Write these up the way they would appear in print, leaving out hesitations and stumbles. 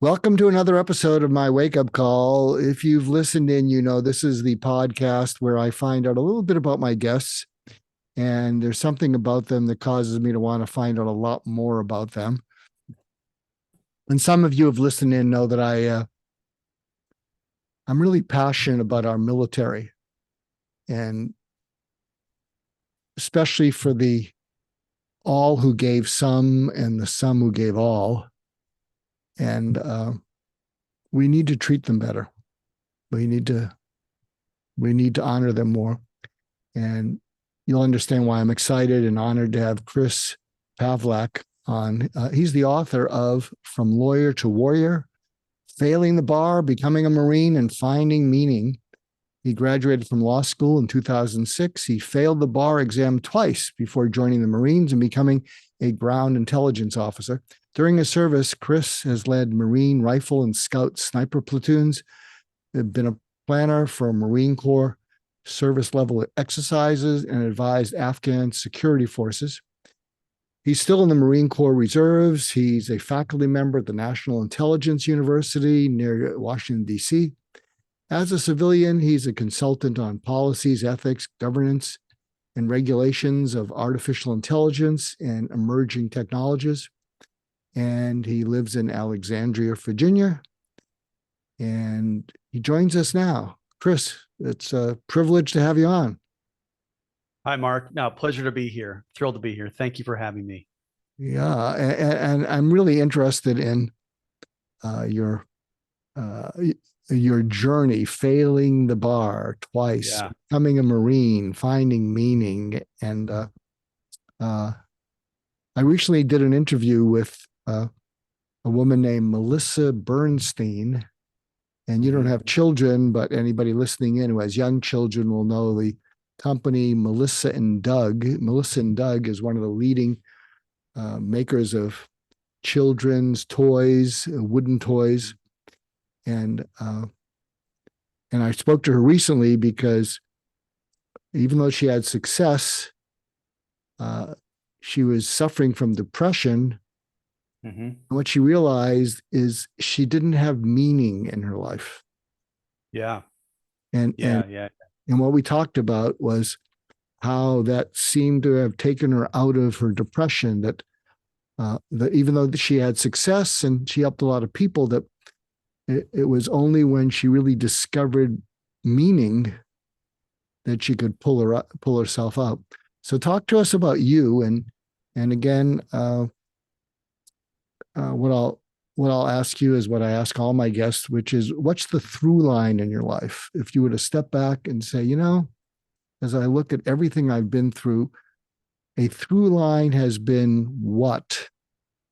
Welcome to another episode of my wake up call. If you've listened in, you know this is the podcast where I find out a little bit about my guests, and there's something about them that causes me to want to find out a lot more about them. And some of you have listened in know that I'm really passionate about our military, and especially for the all who gave some and the some who gave all. And we need to treat them better. We need to honor them more. And you'll understand why I'm excited and honored to have Chris Pavlak on. He's the author of From Lawyer to Warrior, Failing the Bar, Becoming a Marine, and Finding Meaning. He graduated from law school in 2006. He failed the bar exam twice before joining the Marines and becoming a ground intelligence officer. During his service, Chris has led Marine rifle and scout sniper platoons, been a planner for Marine Corps service level exercises, and advised Afghan security forces. He's still in the Marine Corps Reserves. He's a faculty member at the National Intelligence University near Washington, D.C. As a civilian, he's a consultant on policies, ethics, governance, and regulations of artificial intelligence and emerging technologies. And he lives in Alexandria, Virginia. And he joins us now. Chris, it's a privilege to have you on. Hi, Mark. No, pleasure to be here. Thrilled to be here. Thank you for having me. Yeah, and I'm really interested in your uh, your journey, failing the bar twice, Yeah. becoming a Marine, finding meaning. And I recently did an interview with a woman named Melissa Bernstein. And you don't have children, but anybody listening in who has young children will know the company Melissa and Doug. Melissa and Doug is one of the leading makers of children's toys, wooden toys. And I spoke to her recently because even though she had success, she was suffering from depression. Mm-hmm. And what she realized is she didn't have meaning in her life. Yeah. And what we talked about was how that seemed to have taken her out of her depression, that even though she had success and she helped a lot of people, that it was only when she really discovered meaning that she could pull herself up. So talk to us about you, and again, what I'll ask you is what I ask all my guests, which is, what's the through line in your life? If you were to step back and say, as I look at everything I've been through, a through line has been what?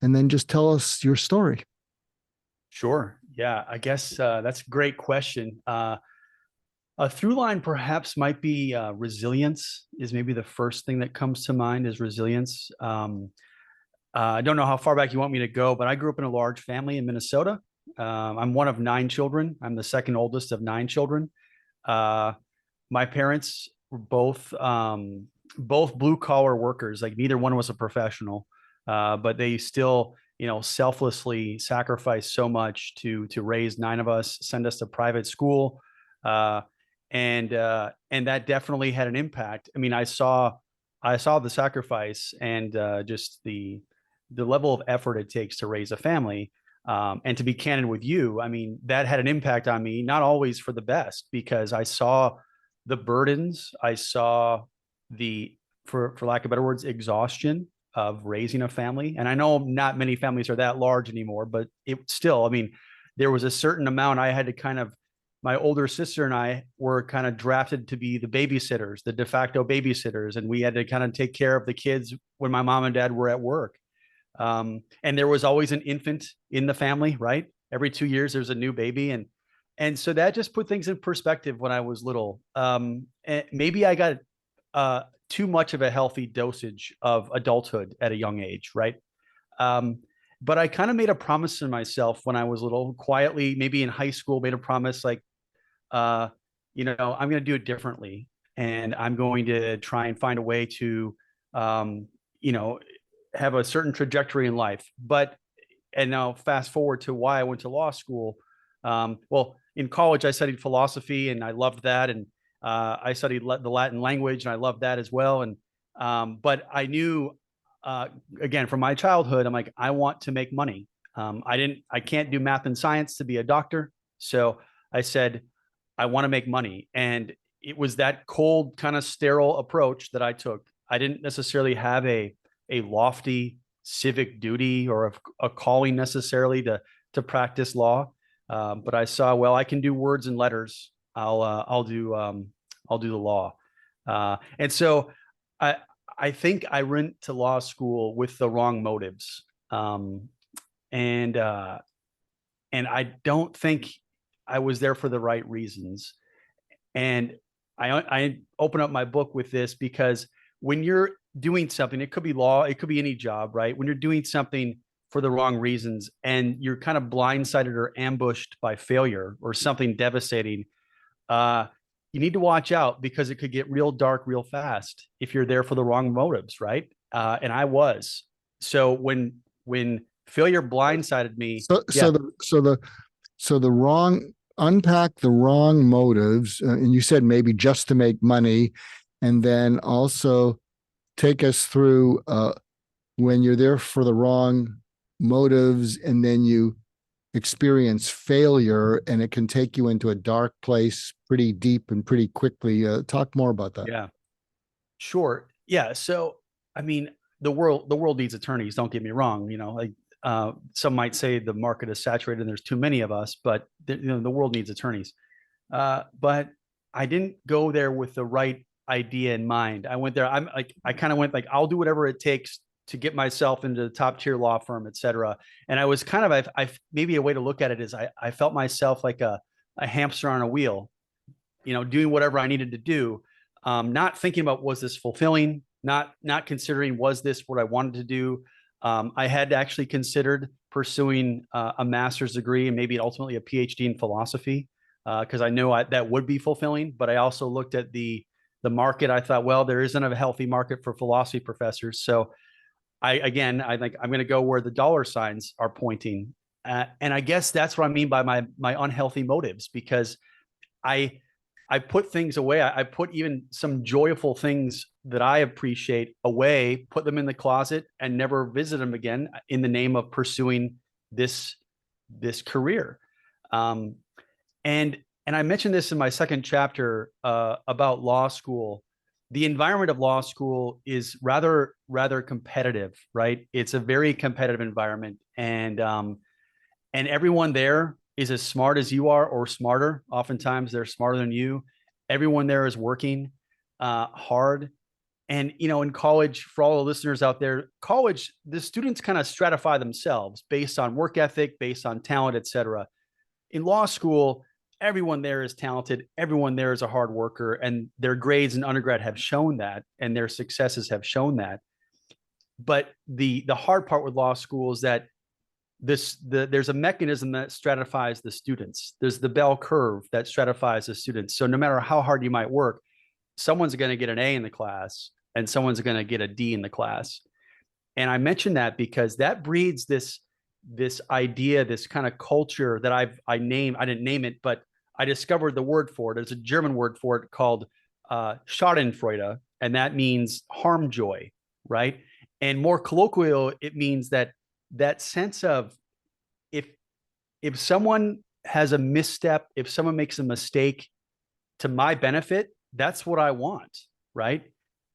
And then just tell us your story. Sure. Yeah, I guess that's a great question. A through line perhaps might be resilience is maybe the first thing that comes to mind is resilience. I don't know how far back you want me to go, but I grew up in a large family in Minnesota. I'm one of 9 children. I'm the second oldest of 9 children. My parents were both blue collar workers. Like neither one was a professional, but they still, selflessly sacrificed so much to raise 9 of us, send us to private school, and that definitely had an impact. I mean, I saw the sacrifice and just the level of effort it takes to raise a family. And to be candid with you, I mean, that had an impact on me, not always for the best, because I saw the burdens, I saw for lack of better words, exhaustion of raising a family. And I know not many families are that large anymore, but it still, I mean, there was a certain amount I had to my older sister and I were kind of drafted to be the babysitters, the de facto babysitters. And we had to kind of take care of the kids when my mom and dad were at work. And there was always an infant in the family, right? Every 2 years, there's a new baby. And so that just put things in perspective when I was little. And maybe I got too much of a healthy dosage of adulthood at a young age, right? But I kind of made a promise to myself when I was little, quietly, maybe in high school, made a promise like, I'm going to do it differently. And I'm going to try and find a way to, have a certain trajectory in life. But And now fast forward to why I went to law school. Well, in college, I studied philosophy and I loved that. And I studied the Latin language and I loved that as well. And but I knew, uh, again, from my childhood, I'm like, I want to make money. I can't do math and science to be a doctor. So I said, I want to make money. And it was that cold, kind of sterile approach that I took. I didn't necessarily have a lofty civic duty or a calling necessarily to practice law. But I saw, well, I can do words and letters. I'll do the law. And so I I think I went to law school with the wrong motives. And and I don't think I was there for the right reasons. And I open up my book with this because when you're doing something, it could be law, it could be any job, right? When you're doing something for the wrong reasons and you're kind of blindsided or ambushed by failure or something devastating, uh, you need to watch out because it could get real dark real fast if you're there for the wrong motives, right? And I was. So when failure blindsided me, So yeah, the wrong, unpack the wrong motives, and you said maybe just to make money, and then also take us through when you're there for the wrong motives, and then you experience failure, and it can take you into a dark place pretty deep and pretty quickly. Talk more about that. yeah. Sure. Yeah. So, I mean, the world needs attorneys. Don't get me wrong. Like some might say the market is saturated and there's too many of us, but the world needs attorneys. But I didn't go there with the right idea in mind. I went there. I kind of went like, I'll do whatever it takes to get myself into the top tier law firm, et cetera. And I was kind of, maybe a way to look at it is I felt myself like a hamster on a wheel, doing whatever I needed to do, not thinking about was this fulfilling, not considering was this what I wanted to do. I had actually considered pursuing a master's degree and maybe ultimately a PhD in philosophy because I know that would be fulfilling. But I also looked at the market. I thought, well, there isn't a healthy market for philosophy professors. So I think I'm going to go where the dollar signs are pointing. And I guess that's what I mean by my unhealthy motives, because I I put things away. I put even some joyful things that I appreciate away, put them in the closet, and never visit them again in the name of pursuing this this career. Um, and I mentioned this in my second chapter about law school. The environment of law school is rather competitive, right? It's a very competitive environment, and everyone there is as smart as you are or smarter. Oftentimes they're smarter than you. Everyone there is working hard. And, in college, for all the listeners out there, college, the students kind of stratify themselves based on work ethic, based on talent, et cetera. In law school, everyone there is talented. Everyone there is a hard worker, and their grades in undergrad have shown that, and their successes have shown that. But the hard part with law school is that there's a mechanism that stratifies the students. There's the bell curve that stratifies the students. So no matter how hard you might work, someone's going to get an A in the class and someone's going to get a D in the class. And I mention that because that breeds this idea, this kind of culture that I didn't name it, but I discovered the word for it. There's a German word for it called Schadenfreude, and that means harm joy, right? And more colloquial, it means that sense of if if someone has a misstep, if someone makes a mistake to my benefit, that's what I want, right?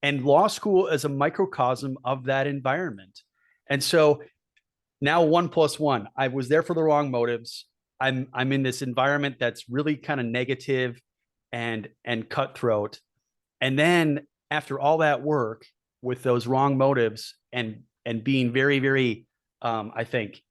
And law school is a microcosm of that environment. And so now 1+1, I was there for the wrong motives. I'm in this environment that's really kind of negative and cutthroat. And then after all that work with those wrong motives and being very, very I think,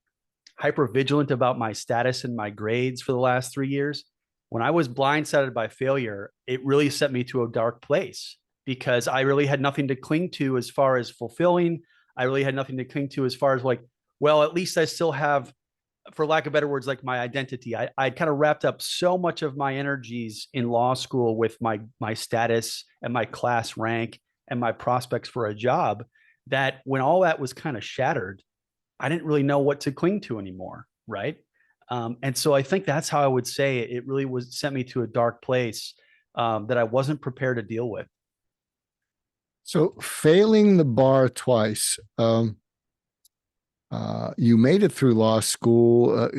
hyper vigilant about my status and my grades for the last 3 years. When I was blindsided by failure, it really set me to a dark place because I really had nothing to cling to as far as fulfilling. I really had nothing to cling to as far as like, well, at least I still have, for lack of better words, like my identity. I kind of wrapped up so much of my energies in law school with my status and my class rank and my prospects for a job that when all that was kind of shattered, I didn't really know what to cling to anymore, right? And so I think that's how I would say it. It really was sent me to a dark place that I wasn't prepared to deal with. So failing the bar twice, you made it through law school.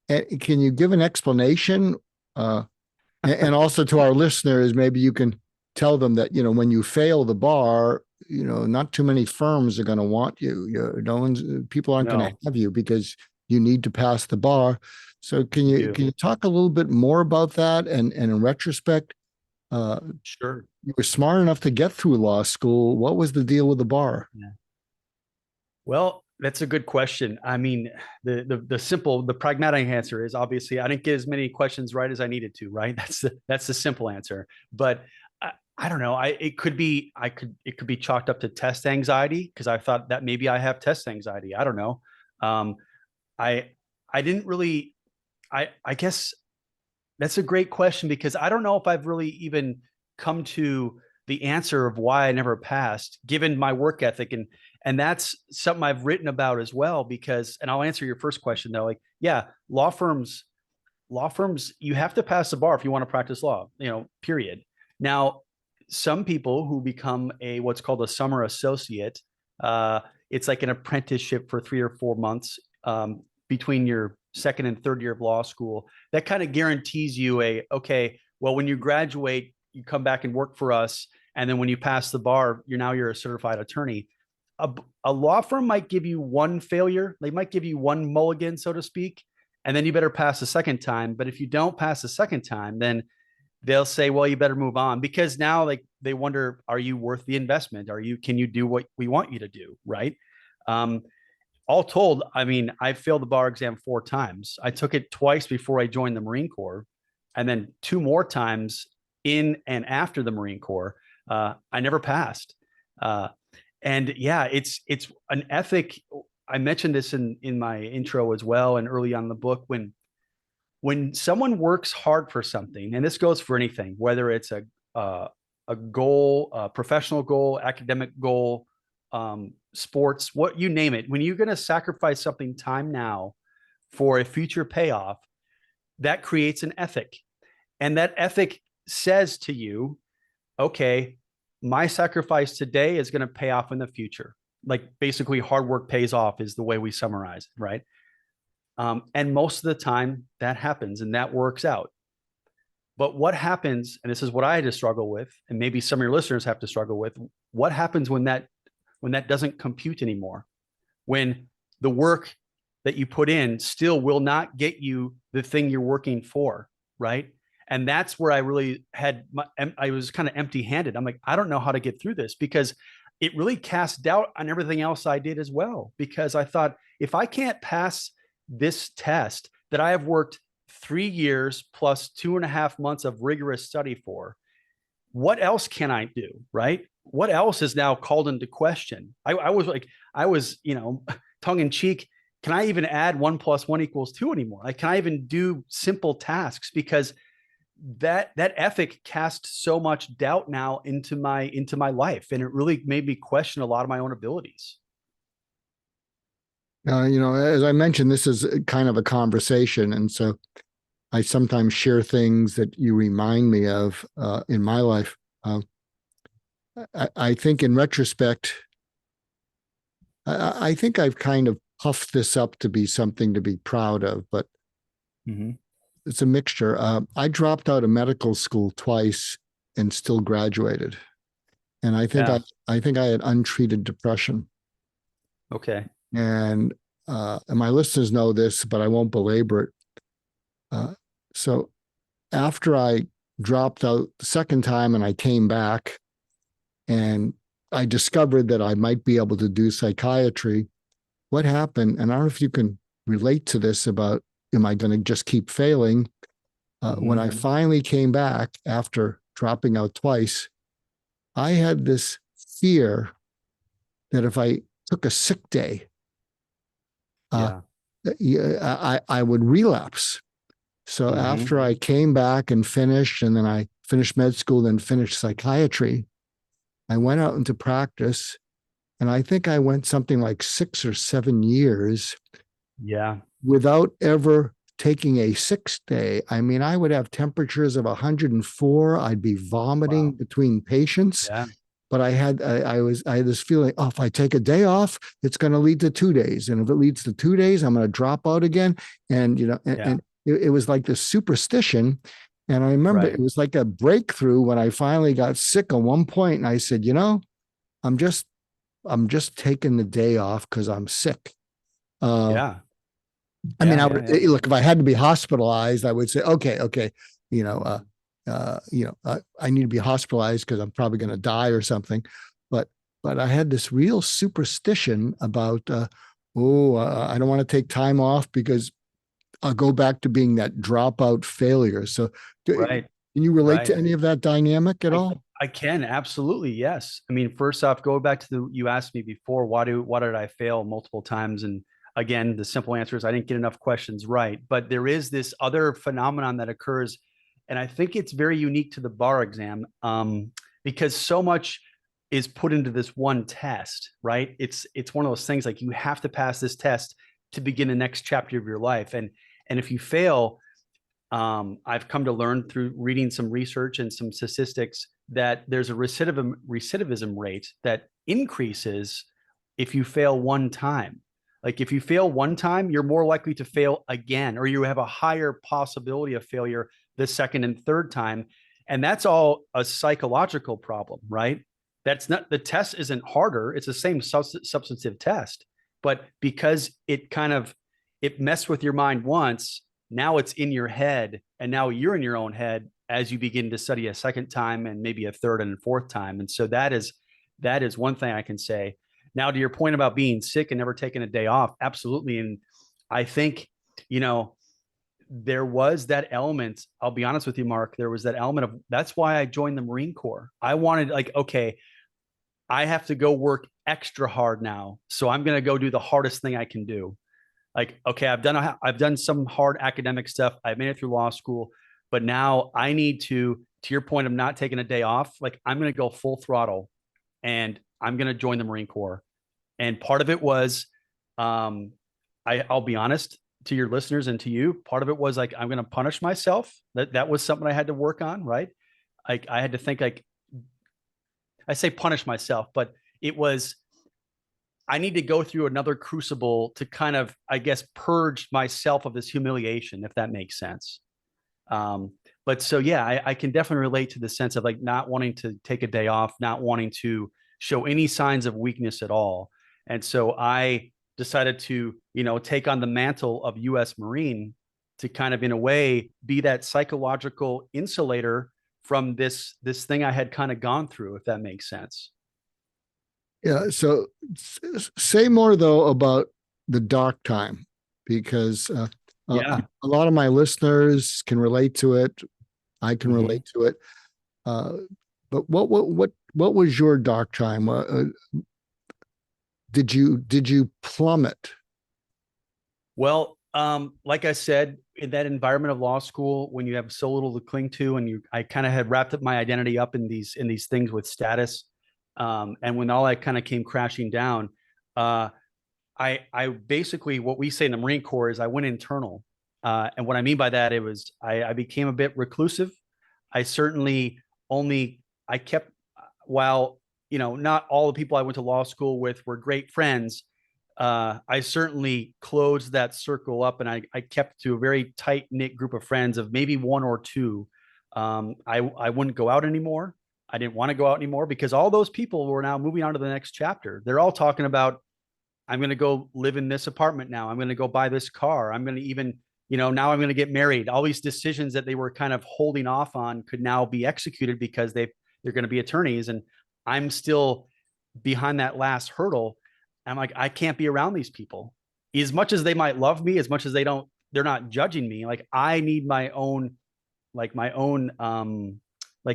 Can you give an explanation? And also to our listeners, maybe you can tell them that, when you fail the bar, not too many firms are going to want you. No one's, people aren't going to No, have you because you need to pass the bar. So can you you do. can you talk a little bit more about that? And in retrospect, uh, Sure. you were smart enough to get through law school. What was the deal with the bar? Yeah. Well, that's a good question. I mean, the pragmatic answer is obviously I didn't get as many questions right as I needed to, right? That's the simple answer. But I don't know. It could be chalked up to test anxiety because I thought that maybe I have test anxiety. I don't know. Um, I I didn't really I guess that's a great question because I don't know if I've really even come to the answer of why I never passed, given my work ethic. And that's something I've written about as well, because, and I'll answer your first question though. Like, yeah, law firms, you have to pass the bar if you want to practice law, period. Now, some people who become a what's called a summer associate, uh, it's like an apprenticeship for 3 or 4 months between your second and third year of law school. That kind of guarantees you okay, well, when you graduate, you come back and work for us, and then when you pass the bar, you're a certified attorney. A, a law firm might give you one failure, they might give you one mulligan, so to speak, and then you better pass the second time. But if you don't pass the second time, then they'll say, well, you better move on because now like they wonder, are you worth the investment? Can you do what we want you to do? Right. Um, all told, I mean, I failed the bar exam 4 times. I took it twice before I joined the Marine Corps, and then 2 more times in and after the Marine Corps. I never passed. Uh, and yeah, it's an ethic. I mentioned this in my intro as well, and early on in the book when someone works hard for something, and this goes for anything, whether it's a goal, a professional goal, academic goal, sports, what you name it, when you're going to sacrifice something time now for a future payoff, that creates an ethic, and that ethic says to you, okay, my sacrifice today is going to pay off in the future. Like basically, hard work pays off is the way we summarize it, right? And most of the time that happens and that works out. But what happens, and this is what I had to struggle with, and maybe some of your listeners have to struggle with, what happens when that doesn't compute anymore? When the work that you put in still will not get you the thing you're working for, right? And that's where I was kind of empty handed. I'm like, I don't know how to get through this because it really cast doubt on everything else I did as well. Because I thought, if I can't pass this test that I have worked 3 years plus 2.5 months of rigorous study for, what else can I do? Right? What else is now called into question? I was, tongue in cheek. Can I even add 1 + 1 = 2 anymore? Like, can I even do simple tasks? Because that ethic cast so much doubt now into my life, and it really made me question a lot of my own abilities. As I mentioned, this is kind of a conversation. And so I sometimes share things that you remind me of in my life. I think in retrospect, I think I've kind of puffed this up to be something to be proud of, but Mm-hmm. it's a mixture. I dropped out of medical school twice and still graduated. And Yeah. I think I had untreated depression. Okay. And my listeners know this, but I won't belabor it. So after I dropped out the second time and I came back and I discovered that I might be able to do psychiatry, what happened? And I don't know if you can relate to this about, am I going to just keep failing? When I Mm-hmm. finally came back after dropping out twice, I had this fear that if I took a sick day, uh, Yeah. I would relapse. So Mm-hmm. after I came back and finished, and then I finished med school, then finished psychiatry, I went out into practice And I think I went something like 6 or 7 years Yeah. without ever taking a 6 day. I mean, I would have temperatures of 104. I'd be vomiting Wow. between patients. Yeah. But I had this feeling, oh, if I take a day off, it's going to lead to 2 days. And if it leads to 2 days, I'm going to drop out again. And, Yeah. it was like this superstition. And I remember Right. it was like a breakthrough when I finally got sick at one point, and I said, I'm just, I'm just taking the day off because I'm sick. Uh, Yeah. I mean, Yeah. I Yeah. would Yeah. look if I had to be hospitalized, I would say, okay, you know, I need to be hospitalized because I'm probably going to die or something. But I had this real superstition about, I don't want to take time off because I'll go back to being that dropout failure. So, Right. can you relate Right. to any of that dynamic at I, all? I can absolutely, yes. I mean, first off, go back to you asked me before, why did I fail multiple times? And again, the simple answer is I didn't get enough questions right. But there is this other phenomenon that occurs, and I think it's very unique to the bar exam, because so much is put into this one test, right? It's one of those things like you have to pass this test to begin the next chapter of your life, and if you fail, I've come to learn through reading some research and some statistics that there's a recidivism rate that increases if you fail one time. Like if you fail one time, you're more likely to fail again, or you have a higher possibility of failure the second and third time. And that's all a psychological problem, right? That's not, the test isn't harder. It's the same substantive test, but because it messed with your mind once, now it's in your head, and now you're in your own head as you begin to study a second time and maybe a third and fourth time. And so that is one thing I can say. Now, to your point about being sick and never taking a day off, absolutely. And I think, you know, there was that element. I'll be honest with you, Mark. There was that element of that's why I joined the Marine Corps. I wanted, like, okay, I have to go work extra hard now. So I'm going to go do the hardest thing I can do. Like, okay, I've done some hard academic stuff. I've made it through law school, but now I need to your point of not taking a day off, like I'm going to go full throttle and I'm going to join the Marine Corps. And part of it was, I'll be honest to your listeners and to you, part of it was like, I'm going to punish myself. That was something I had to work on. Right. Like I had to think like, I say punish myself, but it was, I need to go through another crucible to kind of, I guess, purge myself of this humiliation, if that makes sense. Um, but so, yeah, I can definitely relate to the sense of like not wanting to take a day off, not wanting to show any signs of weakness at all. And so I decided to, take on the mantle of U.S. Marine to kind of, in a way, be that psychological insulator from this thing I had kind of gone through, if that makes sense. Yeah. So, say more though about the dark time, because Yeah. a lot of my listeners can relate to it. I can Mhm. relate to it. Uh, but what was your dark time? Did you plummet? Well, like I said, in that environment of law school, when you have so little to cling to, and I kind of had wrapped up my identity up in these things with status, and when all that kind of came crashing down, uh, I basically what we say in the Marine Corps is I went internal, and what I mean by that it was I became a bit reclusive. I certainly only I kept while not all the people I went to law school with were great friends. I certainly closed that circle up, and I kept to a very tight knit group of friends of maybe one or two. I wouldn't go out anymore. I didn't want to go out anymore because all those people were now moving on to the next chapter. They're all talking about I'm going to go live in this apartment now. I'm going to go buy this car. I'm going to even, now I'm going to get married. All these decisions that they were kind of holding off on could now be executed because they're going to be attorneys. And I'm still behind that last hurdle. I'm like, I can't be around these people. As much as they might love me, as much as they're not judging me. Like I need my own like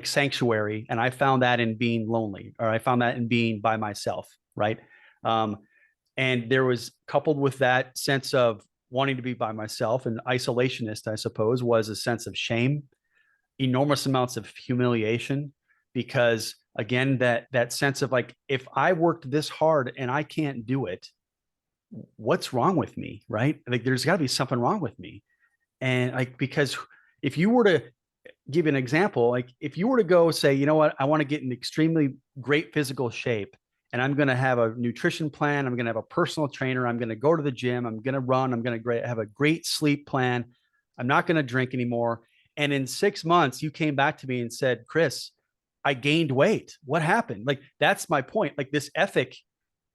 sanctuary. And I found that in being lonely, or I found that in being by myself. Right. Um, and there was coupled with that sense of wanting to be by myself and isolationist, I suppose, was a sense of shame, enormous amounts of humiliation. because again, that sense of like, if I worked this hard and I can't do it, what's wrong with me? Right? Like there's got to be something wrong with me. And like, because if you were to give an example, like if you were to go say, you know what, I want to get in extremely great physical shape and I'm going to have a nutrition plan, I'm going to have a personal trainer, I'm going to go to the gym, I'm going to run, I'm going to have a great sleep plan, I'm not going to drink anymore. And in 6 months, you came back to me and said, Chris, I gained weight. What happened? Like, that's my point. Like this ethic,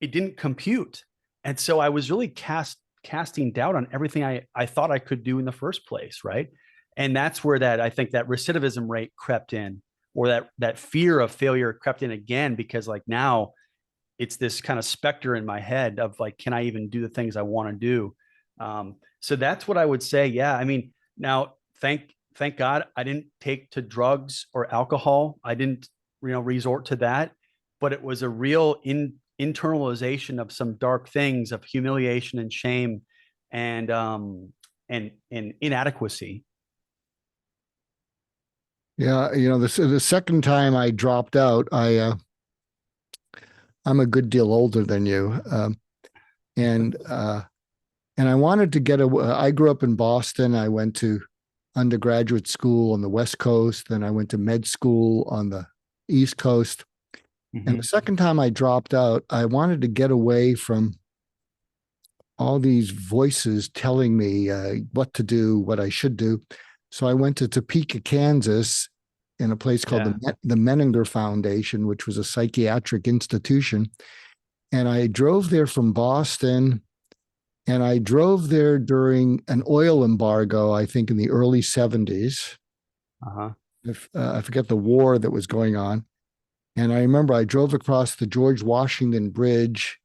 it didn't compute. And so I was really casting doubt on everything I thought I could do in the first place. Right. And that's where that, I think that recidivism rate crept in, or that fear of failure crept in again, because like now it's this kind of specter in my head of like, can I even do the things I want to do? So that's what I would say. Yeah. I mean, now thank God I didn't take to drugs or alcohol. I didn't, resort to that, but it was a real internalization of some dark things of humiliation and shame and, and inadequacy. Yeah, the second time I dropped out, I'm a good deal older than you, and I wanted to get a. I grew up in Boston. I went to undergraduate school on the West Coast, then I went to med school on the East Coast. And the Mm-hmm. second time I dropped out, I wanted to get away from all these voices telling me what to do, what I should do. So I went to Topeka, Kansas, in a place called Yeah. the Menninger Foundation, which was a psychiatric institution. And I drove there from Boston, and I drove there during an oil embargo, I think in the early 70s. Uh-huh. I forget the war that was going on. And I remember I drove across the George Washington Bridge.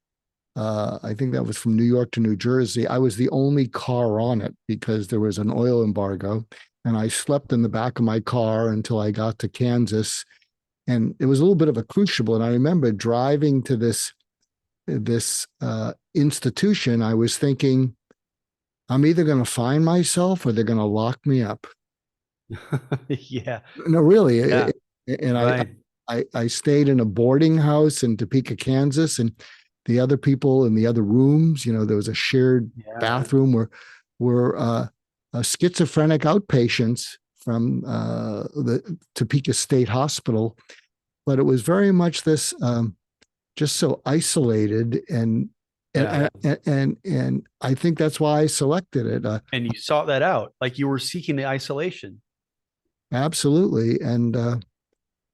I think that was from New York to New Jersey. I was the only car on it because there was an oil embargo. And I slept in the back of my car until I got to Kansas. And it was a little bit of a crucible. And I remember driving to this institution. I was thinking, I'm either going to find myself or they're going to lock me up. Yeah. No, really. Yeah. And Right. I stayed in a boarding house in Topeka, Kansas, and the other people in the other rooms, there was a shared Yeah. bathroom were schizophrenic outpatients from the Topeka State Hospital, but it was very much this just so isolated Yeah. and I think that's why I selected it. And you sought that out. Like you were seeking the isolation. Absolutely, and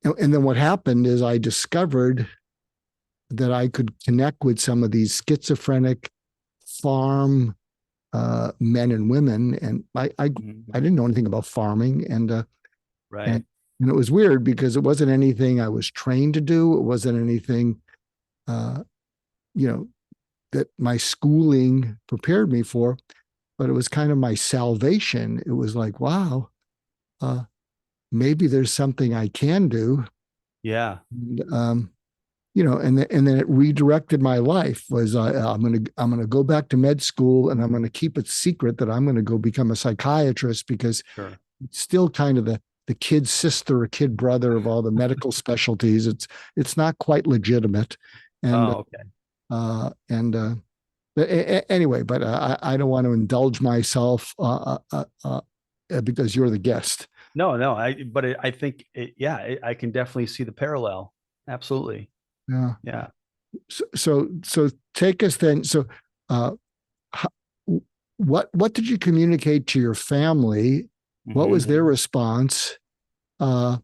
then what happened is I discovered that I could connect with some of these schizophrenic farm men and women, and Mhm. I didn't know anything about farming, Right. and and it was weird because it wasn't anything I was trained to do. It wasn't anything uh, you know that my schooling prepared me for, but it was kind of my salvation. It was like, wow, uh, maybe there's something I can do. Yeah. And, and then it redirected my life. Was I'm gonna go back to med school, and I'm gonna keep it secret that I'm gonna go become a psychiatrist, because Sure. it's still kind of the kid sister or kid brother of all the medical specialties. It's not quite legitimate, and Oh, okay. and but anyway, but I don't want to indulge myself because you're the guest. No, no. I think yeah, I can definitely see the parallel. Absolutely. Yeah. Yeah. So take us then. So, uh, what did you communicate to your family? What was Hmm. their response? Uh,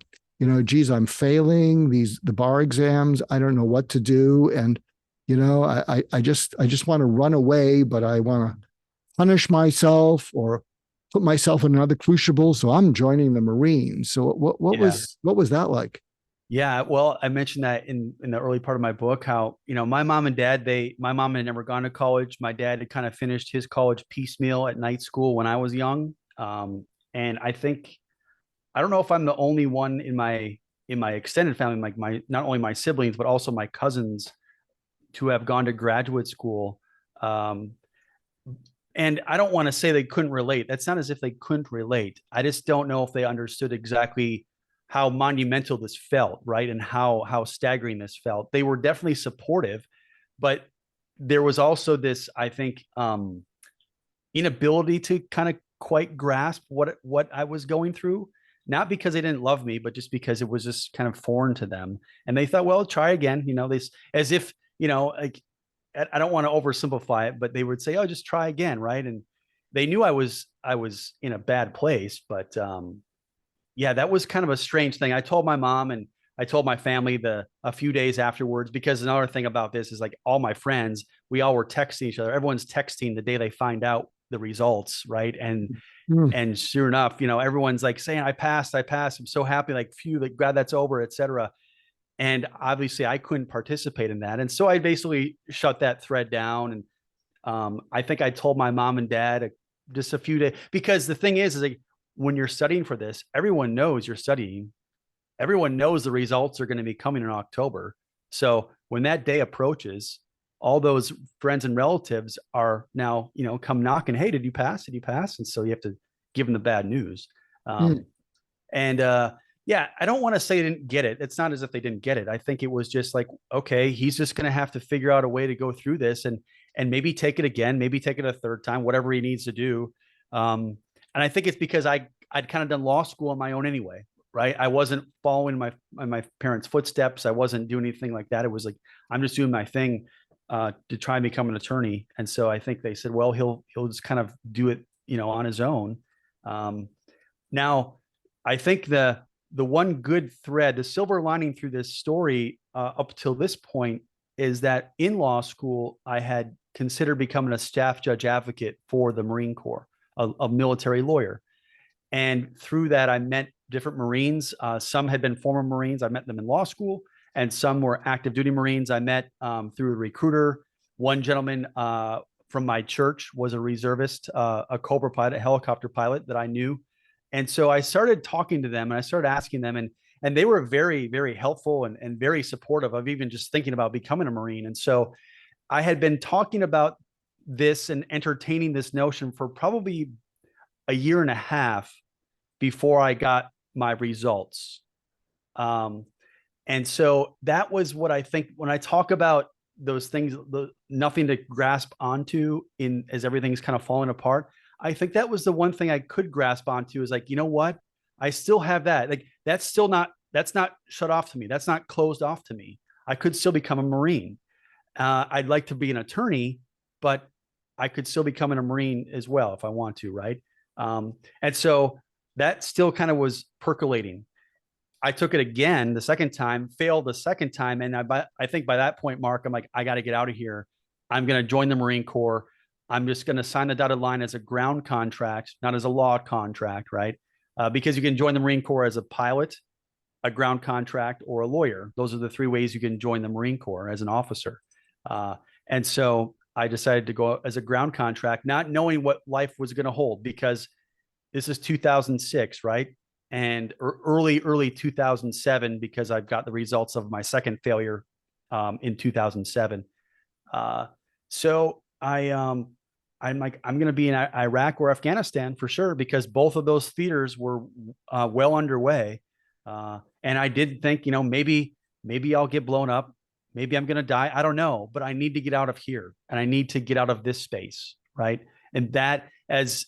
geez, I'm failing the bar exams. I don't know what to do, and I just want to run away, but I want to punish myself or put myself in another crucible. So I'm joining the Marines. So Yeah. what was that like? Yeah. Well, I mentioned that in the early part of my book, how, my mom and dad, my mom had never gone to college. My dad had kind of finished his college piecemeal at night school when I was young. And I don't know if I'm the only one in my extended family, like my not only my siblings, but also my cousins to have gone to graduate school. Um, and I don't want to say they couldn't relate. That's not as if they couldn't relate. I just don't know if they understood exactly how monumental this felt, right? And how staggering this felt. They were definitely supportive, but there was also this, I think, inability to kind of quite grasp what I was going through. Not because they didn't love me, but just because it was just kind of foreign to them. And they thought, well, try again. This as if, like, I don't want to oversimplify it, but they would say, oh, just try again, right? And they knew I was in a bad place, but yeah, that was kind of a strange thing. I told my mom and I told my family a few days afterwards, because another thing about this is, like, all my friends, we all were texting each other. Everyone's texting the day they find out the results, right? Mm, And sure enough, everyone's like saying, I passed, I passed. I'm so happy, like, phew, like, God, that's over, etc. And obviously I couldn't participate in that. And so I basically shut that thread down. And I think I told my mom and dad just a few days, because the thing is like, when you're studying for this, everyone knows you're studying. Everyone knows the results are going to be coming in October. So when that day approaches, all those friends and relatives are now, come knocking. Hey, did you pass? Did you pass? And so you have to give them the bad news. mm, And yeah, I don't want to say they didn't get it. It's not as if they didn't get it. I think it was just like, okay, he's just going to have to figure out a way to go through this, and maybe take it again, maybe take it a third time, whatever he needs to do. And I think it's because I'd kind of done law school on my own anyway, right? I wasn't following my parents' footsteps. I wasn't doing anything like that. It was like, I'm just doing my thing to try and become an attorney. And so I think they said, well, he'll just kind of do it, on his own. Um, Now, I think the one good thread, the silver lining through this story up till this point, is that in law school, I had considered becoming a staff judge advocate for the Marine Corps, a military lawyer. And through that, I met different Marines. Some had been former Marines. I met them in law school, and some were active duty Marines. I met through a recruiter. One gentleman from my church was a reservist, a Cobra pilot, a helicopter pilot that I knew. And so I started talking to them and I started asking them, and they were very, very helpful and very supportive of even just thinking about becoming a Marine. And so I had been talking about this and entertaining this notion for probably a year and a half before I got my results. Um, and so that was what I think when I talk about those things, nothing to grasp onto in as everything's kind of falling apart. I think that was the one thing I could grasp onto, is like, you know what? I still have that. Like, that's not shut off to me. That's not closed off to me. I could still become a Marine. I'd like to be an attorney, but I could still become a Marine as well if I want to, right? And so that still kind of was percolating. I took it again the second time, failed the second time, and I think by that point, Mark, I'm like, I got to get out of here. I'm going to join the Marine Corps. I'm just going to sign the dotted line as a ground contract, not as a law contract, right? Because you can join the Marine Corps as a pilot, a ground contract, or a lawyer. Those are the three ways you can join the Marine Corps as an officer. And so I decided to go as a ground contract, not knowing what life was going to hold, because this is 2006, right? And early 2007, because I've got the results of my second failure in 2007. So I'm like, I'm going to be in Iraq or Afghanistan for sure, because both of those theaters were well underway. And I did think, maybe I'll get blown up. Maybe I'm going to die. I don't know, but I need to get out of here, and I need to get out of this space. Right. And that, as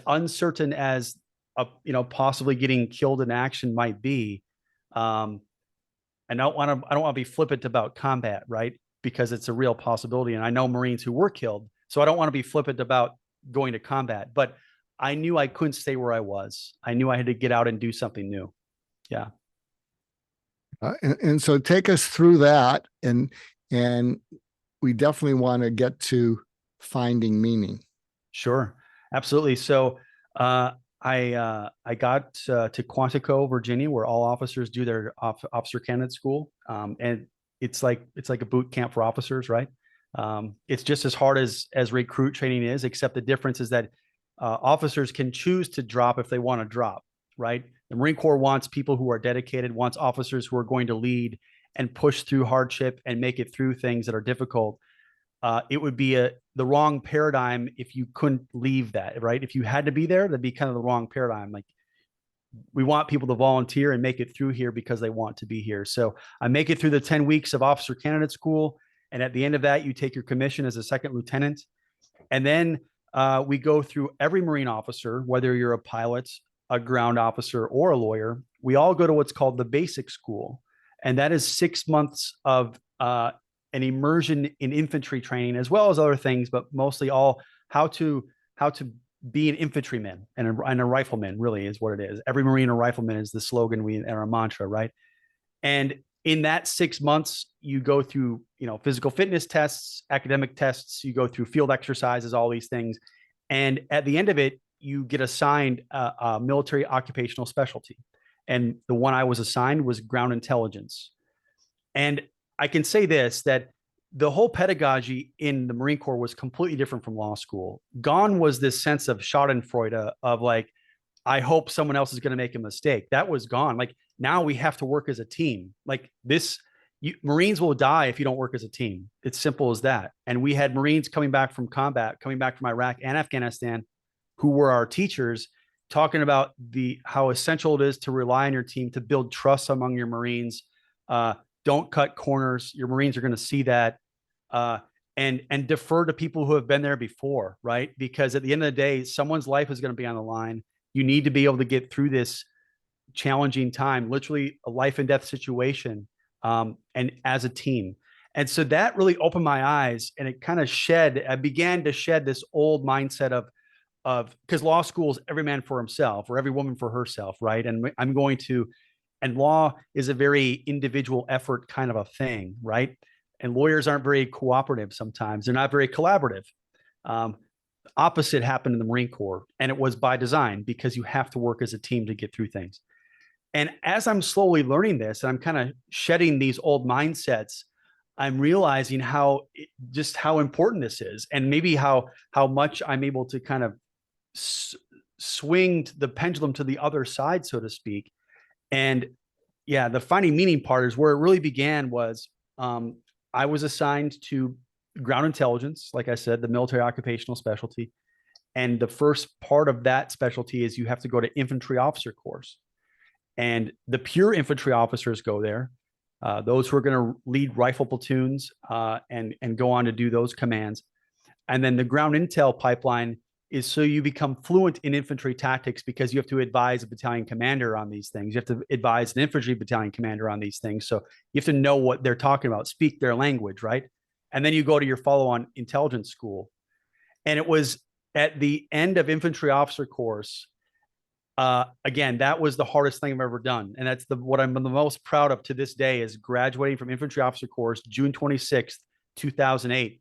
uncertain as possibly getting killed in action might be, I don't want to be flippant about combat, right? Because it's a real possibility. And I know Marines who were killed. So I don't want to be flippant about going to combat, but I knew I couldn't stay where I was. I knew I had to get out and do something new. Yeah. and so take us through that, and we definitely want to get to finding meaning. Sure. Absolutely. So I got to Quantico, Virginia, where all officers do their officer candidate school, and it's like a boot camp for officers, right? It's just as hard as recruit training is, except the difference is that officers can choose to drop if they want to drop, right? The Marine Corps wants people who are dedicated, wants officers who are going to lead and push through hardship and make it through things that are difficult. It would be the wrong paradigm if you couldn't leave that, right? If you had to be there, that'd be kind of the wrong paradigm. Like, we want people to volunteer and make it through here because they want to be here. So I make it through the 10 weeks of officer candidate school. And at the end of that, you take your commission as a second lieutenant. And then we go through every Marine officer, whether you're a pilot, a ground officer, or a lawyer. We all go to what's called the basic school. And that is 6 months of an immersion in infantry training, as well as other things, but mostly all how to be an infantryman and a rifleman, really is what it is. Every Marine or rifleman is the slogan and our mantra, right? And in that 6 months, you go through, physical fitness tests, academic tests, you go through field exercises, all these things. And at the end of it, you get assigned a military occupational specialty. And the one I was assigned was ground intelligence. And I can say this, that the whole pedagogy in the Marine Corps was completely different from law school. Gone was this sense of schadenfreude of like, I hope someone else is going to make a mistake. That was gone. Like now we have to work as a team. Like this, Marines will die if you don't work as a team. It's simple as that. And we had Marines coming back from combat, coming back from Iraq and Afghanistan, who were our teachers, talking about how essential it is to rely on your team, to build trust among your Marines. Don't cut corners. Your Marines are going to see that. And defer to people who have been there before, right? Because at the end of the day, someone's life is going to be on the line. You need to be able to get through this challenging time, literally a life and death situation, and as a team. And so that really opened my eyes, and it kind of I began to shed this old mindset of because law school is every man for himself or every woman for herself, right? And law is a very individual effort kind of a thing, right? And lawyers aren't very cooperative sometimes. They're not very collaborative. Opposite happened in the Marine Corps, and it was by design because you have to work as a team to get through things. And as I'm slowly learning this, and I'm kind of shedding these old mindsets, I'm realizing how important this is, and maybe how much I'm able to kind of swing the pendulum to the other side, so to speak. And yeah, the finding meaning part is where it really began. Was I was assigned to ground intelligence, like I said, the military occupational specialty. And the first part of that specialty is you have to go to infantry officer course. And the pure infantry officers go there. Those who are going to lead rifle platoons and go on to do those commands. And then the ground intel pipeline is so you become fluent in infantry tactics, because you have to advise a battalion commander on these things. You have to advise an infantry battalion commander on these things. So you have to know what they're talking about, speak their language, right? And then you go to your follow-on intelligence school. And it was at the end of infantry officer course. Again, that was the hardest thing I've ever done. And that's what I'm the most proud of to this day, is graduating from infantry officer course, June 26th, 2008.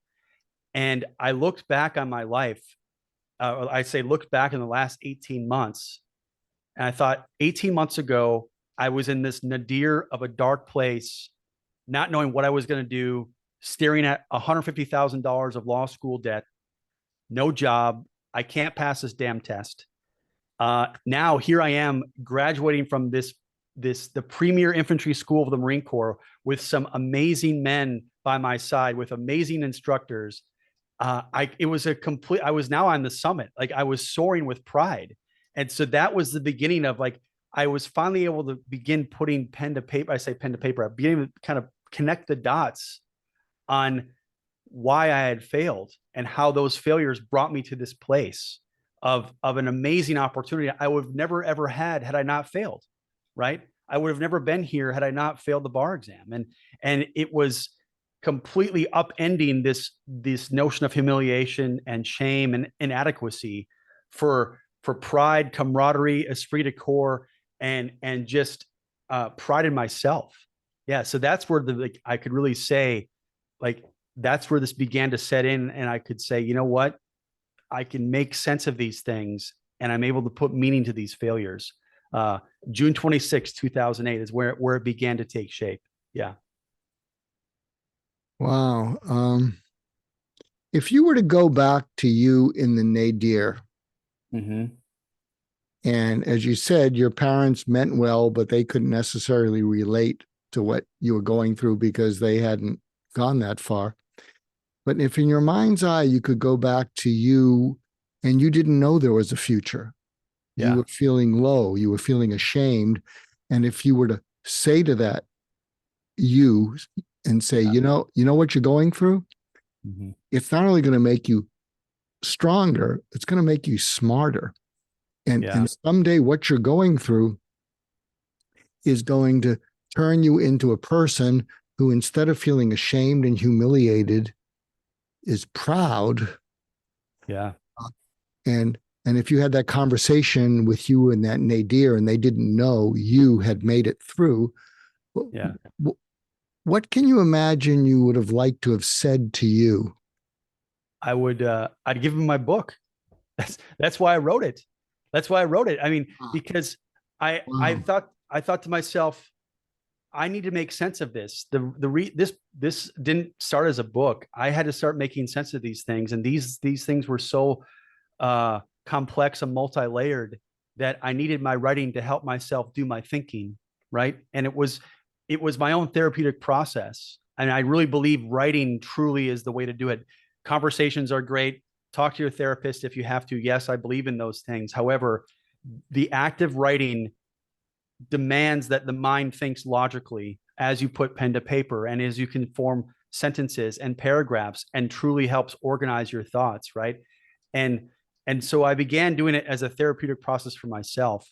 And I looked back on my life. Looked back in the last 18 months. And I thought 18 months ago, I was in this nadir of a dark place, not knowing what I was going to do, staring at $150,000 of law school debt, no job. I can't pass this damn test. Now here I am graduating from the premier infantry school of the Marine Corps with some amazing men by my side, with amazing instructors. I was now on the summit. Like I was soaring with pride. And so that was the beginning of like, I was finally able to begin putting pen to paper. I say pen to paper. I'm beginning to kind of connect the dots on why I had failed and how those failures brought me to this place of an amazing opportunity I would have never, ever had I not failed, right? I would have never been here had I not failed the bar exam. And it was completely upending this notion of humiliation and shame and inadequacy for pride, camaraderie, esprit de corps, and just pride in myself. Yeah, so that's where I could really say, like, that's where this began to set in, and I could say, you know what, I can make sense of these things, and I'm able to put meaning to these failures. June 26, 2008 is where it began to take shape. Yeah. Wow. If you were to go back to you in the nadir, Mm-hmm. and as you said, your parents meant well, but they couldn't necessarily relate to what you were going through because they hadn't gone that far. But if in your mind's eye, you could go back to you and you didn't know there was a future, You Yeah. were feeling low. You were feeling ashamed. And if you were to say to that you and say, Yeah. you know what you're going through? Mhm. It's not only going to make you stronger, it's going to make you smarter. Yeah. And someday what you're going through is going to turn you into a person who, instead of feeling ashamed and humiliated, is proud. Yeah. And and if you had that conversation with you and that nadir and they didn't know you had made it through, Yeah. what can you imagine you would have liked to have said to you? I'd give him my book. That's why I wrote it. That's why I wrote it. I mean, Ah, because I wow. thought to myself, I need to make sense of this. This didn't start as a book. I had to start making sense of these things, and these things were so complex and multi-layered that I needed my writing to help myself do my thinking, right? And it was my own therapeutic process. And I really believe writing truly is the way to do it. Conversations are great. Talk to your therapist if you have to. Yes, I believe in those things. However, the act of writing demands that the mind thinks logically as you put pen to paper and as you can form sentences and paragraphs and truly helps organize your thoughts, right? And and so I began doing it as a therapeutic process for myself.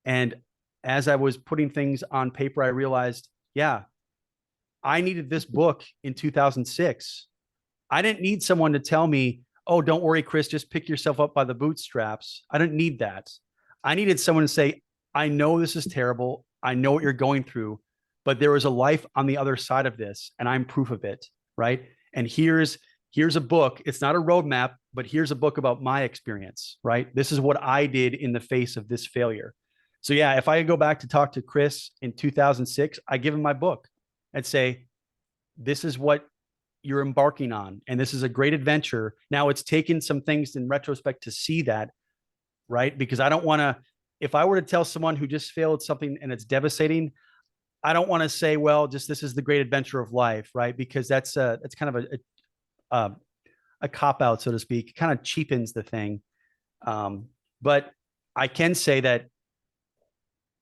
And as I was putting things on paper, I realized, yeah, I needed this book in 2006. I didn't need someone to tell me, oh, don't worry, Chris, just pick yourself up by the bootstraps. I didn't need that. I needed someone to say, I know this is terrible. I know what you're going through, but there is a life on the other side of this, and I'm proof of it. Right. And here's a book. It's not a roadmap, but here's a book about my experience. Right. This is what I did in the face of this failure. So yeah, if I go back to talk to Chris in 2006, I give him my book and say, this is what you're embarking on, and this is a great adventure. Now it's taken some things in retrospect to see that, right? Because I don't want to, if I were to tell someone who just failed something and it's devastating, I don't want to say, well, just this is the great adventure of life, right? Because that's kind of a cop out, so to speak. It kind of cheapens the thing. But I can say that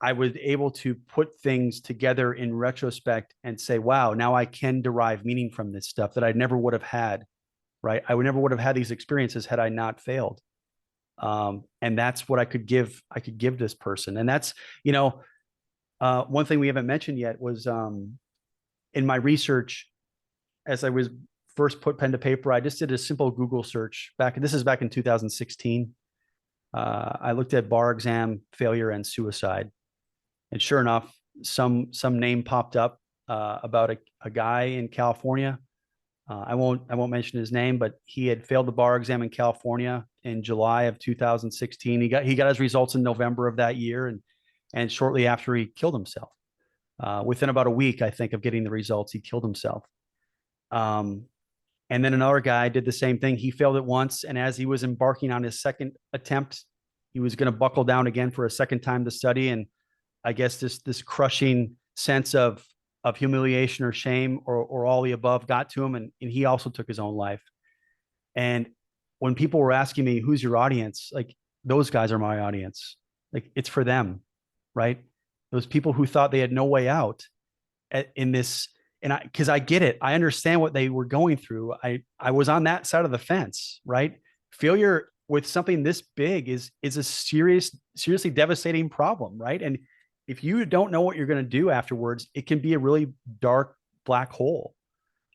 I was able to put things together in retrospect and say, wow, now I can derive meaning from this stuff that I never would have had, right? I would never would have had these experiences had I not failed. And that's what I could give this person. And that's, you know, one thing we haven't mentioned yet was in my research, as I was first put pen to paper, I just did a simple Google search this is back in 2016. I looked at bar exam failure and suicide. And sure enough, some name popped up about a guy in California. I won't mention his name, but he had failed the bar exam in California in July of 2016. He got his results in November of that year, and shortly after he killed himself. Within about a week, I think, of getting the results, he killed himself. Um, and then another guy did the same thing. He failed it once, and as he was embarking on his second attempt, he was going to buckle down again for a second time to study. And I guess this crushing sense of humiliation or shame or all the above got to him, and he also took his own life. And when people were asking me, who's your audience? Like, those guys are my audience. Like, it's for them, right? Those people who thought they had no way out in this. And because I get it, I understand what they were going through. I was on that side of the fence, right? Failure with something this big is a seriously devastating problem, right? And if you don't know what you're going to do afterwards, it can be a really dark black hole.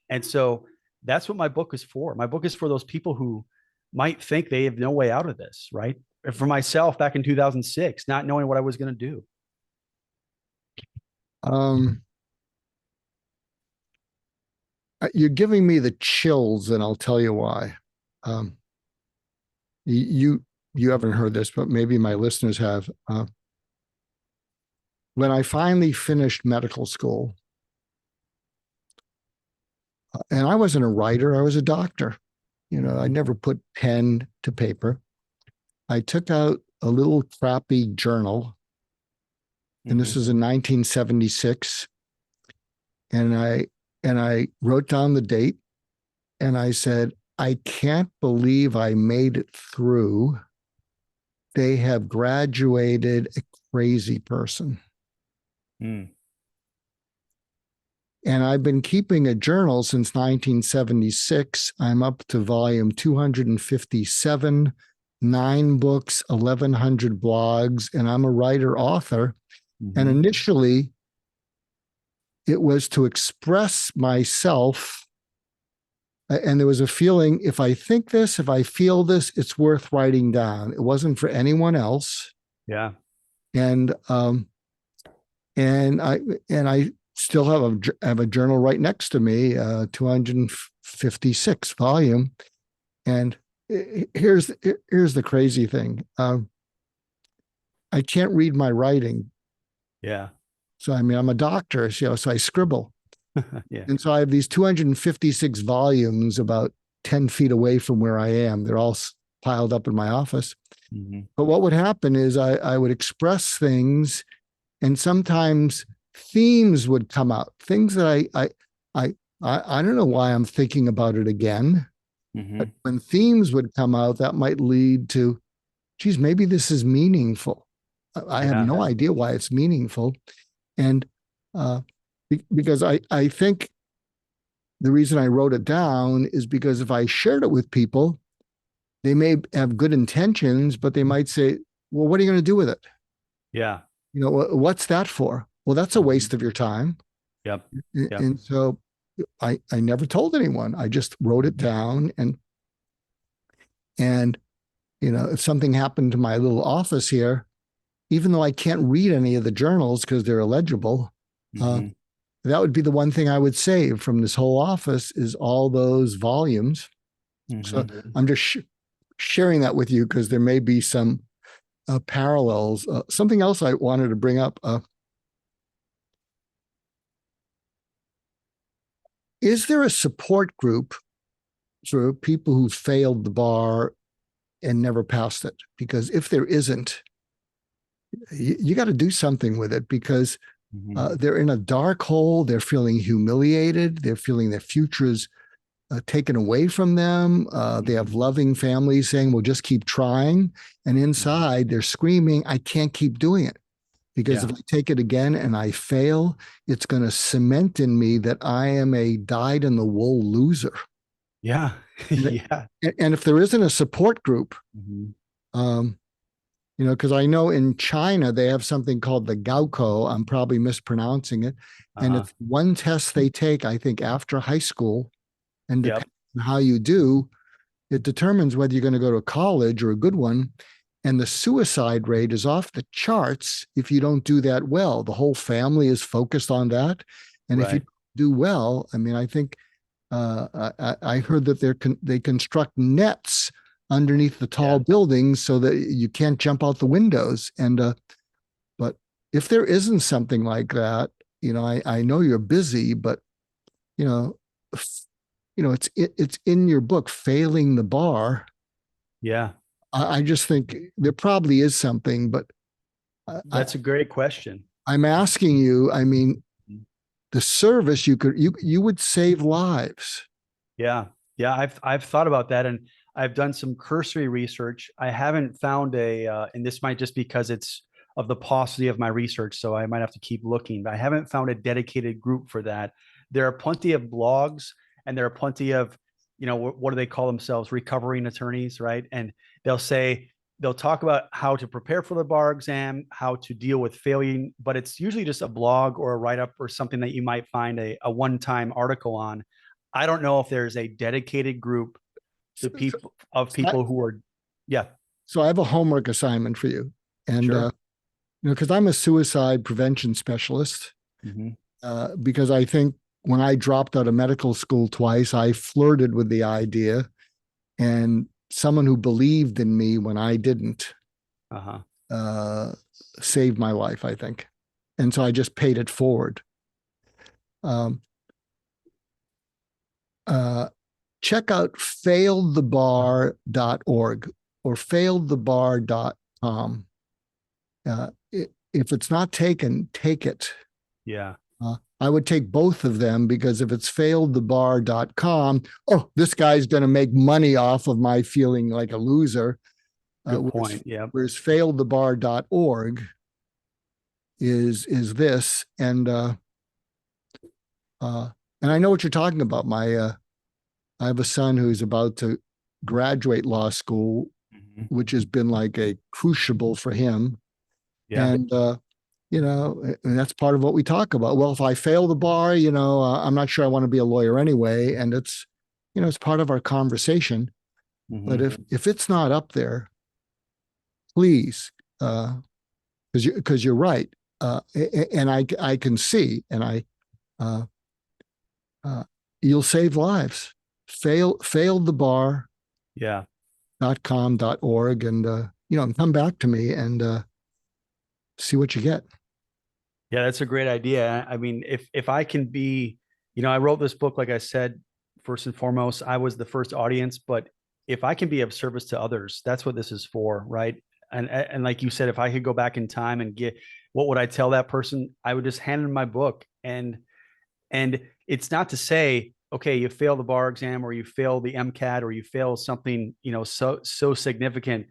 And so that's what my book is for. My book is for those people who might think they have no way out of this, right? For myself back in 2006, not knowing what I was going to do. Um, you're giving me the chills, and I'll tell you why. Um, you haven't heard this, but maybe my listeners have. When I finally finished medical school, and I wasn't a writer, I was a doctor. I never put pen to paper. I took out a little crappy journal, and this Mm-hmm. was in 1976, and I wrote down the date, and I said, I can't believe I made it through they have graduated a crazy person. Mm. And I've been keeping a journal since 1976. I'm up to volume 257, 9 books, 1,100 blogs, and I'm a writer author. And Mm-hmm. initially, it was to express myself. And there was a feeling, if I think this, if I feel this, it's worth writing down. It wasn't for anyone else. Yeah. And and I still have a journal right next to me, 256 volume. And here's the crazy thing. I can't read my writing. Yeah. So I mean, I'm a doctor, so I scribble. Yeah. And so I have these 256 volumes about 10 feet away from where I am. They're all piled up in my office. Mm-hmm. But what would happen is I would express things, and sometimes themes would come out, things that I don't know why I'm thinking about it again. But Mm-hmm. when themes would come out, that might lead to, geez, maybe this is meaningful. I have Yeah. no idea why it's meaningful. And uh, because I think the reason I wrote it down is because if I shared it with people, they may have good intentions, but they might say, well, what are you going to do with it? Yeah. What's that for? Well, that's a Mm-hmm. waste of your time. Yep. Yep. And so I never told anyone. I just wrote it down, and if something happened to my little office here, even though I can't read any of the journals because they're illegible, uh, Mm-hmm. that would be the one thing I would save from this whole office is all those volumes. So Mm-hmm. I'm just sharing that with you because there may be some parallels. Something else I wanted to bring up. Is there a support group for people who failed the bar and never passed it? Because if there isn't, you got to do something with it, because Mm-hmm. they're in a dark hole. They're feeling humiliated. They're feeling their futures taken away from them. They have loving families saying, well, just keep trying. And inside, they're screaming, I can't keep doing it. Because Yeah. if I take it again and I fail, it's going to cement in me that I am a dyed in the wool loser. Yeah. And, Yeah. and if there isn't a support group, Mm-hmm. um, because I know in China they have something called the Gaoko. I'm probably mispronouncing it. And Uh-huh. it's one test they take, I think, after high school. And Yep. depending on how you do, it determines whether you're going to go to college or a good one. And the suicide rate is off the charts if you don't do that well. The whole family is focused on that. And if you Right. do well, I mean, I think I heard that they construct nets underneath the tall Yeah. buildings so that you can't jump out the windows. And but if there isn't something like that, I know you're busy, but you know, it's in your book, Failing the Bar. Yeah. I just think there probably is something, but I, That's a great question. I'm asking you. I mean, the service you would save lives. Yeah. Yeah. I've thought about that, and I've done some cursory research. I haven't found and this might just because it's of the paucity of my research, so I might have to keep looking, but I haven't found a dedicated group for that. There are plenty of blogs, and there are plenty of, what do they call themselves? Recovering attorneys, right? And they'll say, they'll talk about how to prepare for the bar exam, how to deal with failing, but it's usually just a blog or a write up or something that you might find a one time article on. I don't know if there's a dedicated group to So, people of I, people who are, yeah, so I have a homework assignment for you, and sure. because I'm a suicide prevention specialist, Mm-hmm. because I think when I dropped out of medical school twice, I flirted with the idea, and someone who believed in me when I didn't Uh-huh. uh, saved my life, I think. And so I just paid it forward. Um, uh, Check out failedthebar.org or failedthebar.com. If it's not taken, take it. Yeah. I would take both of them, because if it's failedthebar.com, oh, this guy's going to make money off of my feeling like a loser. Good whereas, point. Yeah. whereas failedthebar.org is this. And I know what you're talking about. I have a son who's about to graduate law school, Mhm. which has been like a crucible for him. Yeah. And and that's part of what we talk about. Well, if I fail the bar, I'm not sure I want to be a lawyer anyway. And it's part of our conversation. But Mhm. if it's not up there, please, because you're right, and I can see, and uh, uh, you'll save lives. Failed the bar Yeah. .com.org, and come back to me and see what you get. Yeah, that's a great idea. I mean, if I can be, I wrote this book, like I said, first and foremost, I was the first audience, but if I can be of service to others, that's what this is for, right? And like you said, if I could go back in time and get, what would I tell that person? I would just hand them my book. And it's not to say, okay, you fail the bar exam or you fail the MCAT or you fail something, so significant.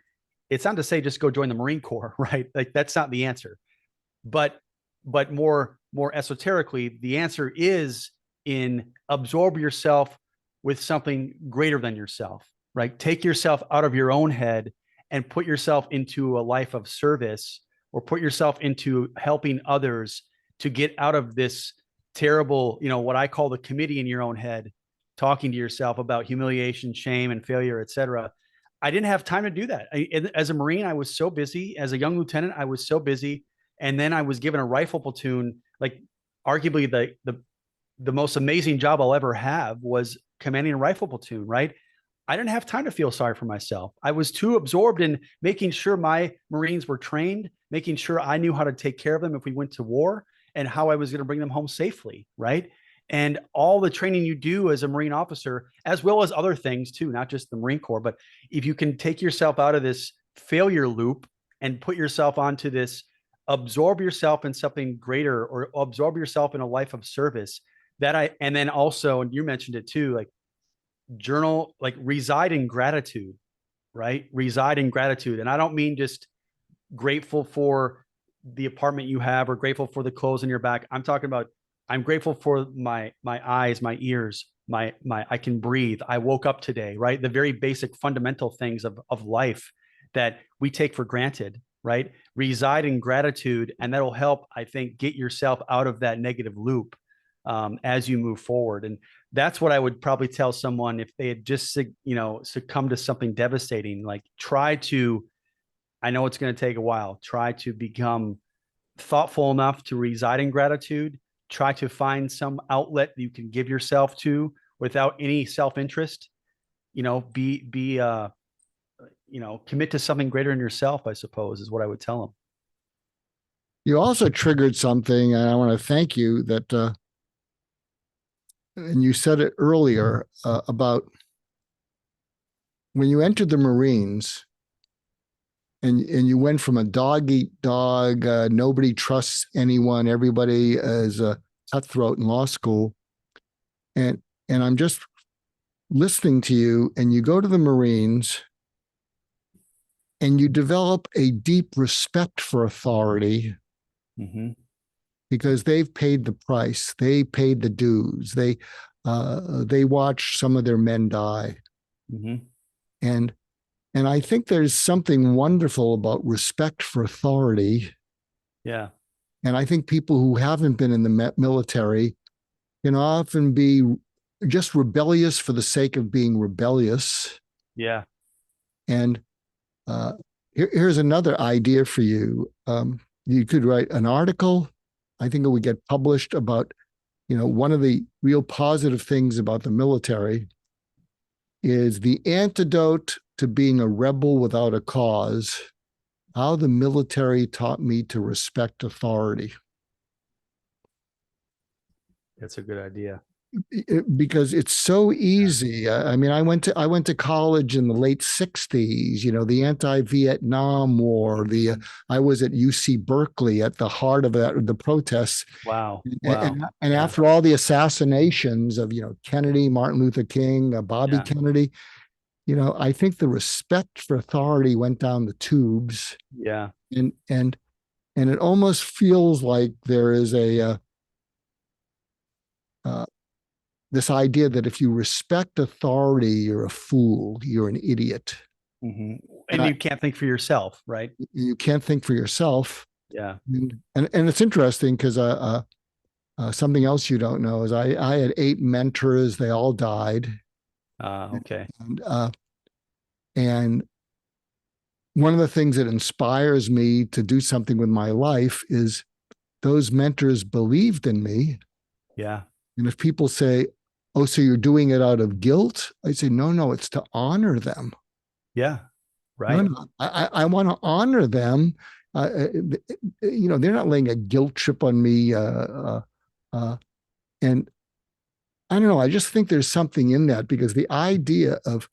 It's not to say just go join the Marine Corps, right? Like that's not the answer. But more esoterically, the answer is in absorb yourself with something greater than yourself, right? Take yourself out of your own head and put yourself into a life of service, or put yourself into helping others to get out of this terrible, what I call the committee in your own head, talking to yourself about humiliation, shame, and failure, etc. I didn't have time to do that. As a Marine, I was so busy. As a young lieutenant, I was so busy. And then I was given a rifle platoon, like arguably the most amazing job I'll ever have was commanding a rifle platoon, right? I didn't have time to feel sorry for myself. I was too absorbed in making sure my Marines were trained, making sure I knew how to take care of them if we went to war, and how I was going to bring them home safely, right? And all the training you do as a Marine officer, as well as other things too, not just the Marine Corps, but if you can take yourself out of this failure loop and put yourself onto this, absorb yourself in something greater, or absorb yourself in a life of service, and then also, and you mentioned it too, like journal, like reside in gratitude, right? Reside in gratitude. And I don't mean just grateful for the apartment you have or grateful for the clothes in your back. I'm talking about, I'm grateful for my eyes, my ears, my I can breathe. I woke up today, right? The very basic fundamental things of life that we take for granted, right? Reside in gratitude, and that'll help, I think, get yourself out of that negative loop as you move forward. And that's what I would probably tell someone if they had just succumbed to something devastating. Like, try to, I know it's going to take a while, try to become thoughtful enough to reside in gratitude. Try to find some outlet that you can give yourself to without any self-interest. Commit to something greater in yourself, I suppose, is what I would tell them. You also triggered something, and I want to thank you that, and you said it earlier about when you entered the Marines, and you went from a dog eat dog, nobody trusts anyone, everybody is a cutthroat in law school, and I'm just listening to you, and you go to the Marines, and you develop a deep respect for authority. Mm-hmm. Because they've paid the price, they paid the dues, they watched some of their men die, Mm-hmm. and and I think there's something wonderful about respect for authority. Yeah. And I think people who haven't been in the military can often be just rebellious for the sake of being rebellious. Yeah. And uh, here's another idea for you. You could write an article. I think it would get published about, one of the real positive things about the military is the antidote to being a rebel without a cause, how the military taught me to respect authority. That's a good idea. Because it's so easy. I mean, I went to college in the late '60s. The anti-Vietnam War. I was at UC Berkeley at the heart of the protests. Wow. And, Wow. and Yeah. after all the assassinations of Kennedy, Martin Luther King, Bobby Yeah. Kennedy, I think the respect for authority went down the tubes, Yeah. and it almost feels like there is uh, this idea that if you respect authority, you're a fool, you're an idiot, Hmm. and And you can't think for yourself, right? you can't think for yourself. Yeah. And it's interesting because something else you don't know is I had 8 mentors. They all died. Okay. And, and one of the things that inspires me to do something with my life is those mentors believed in me. Yeah. And if people say, "Oh, so you're doing it out of guilt?" I say, "No, no, it's to honor them. Yeah. No, Right. no, I want to honor them. They're not laying a guilt trip on me. Uh, and I don't know. I just think there's something in that because the idea of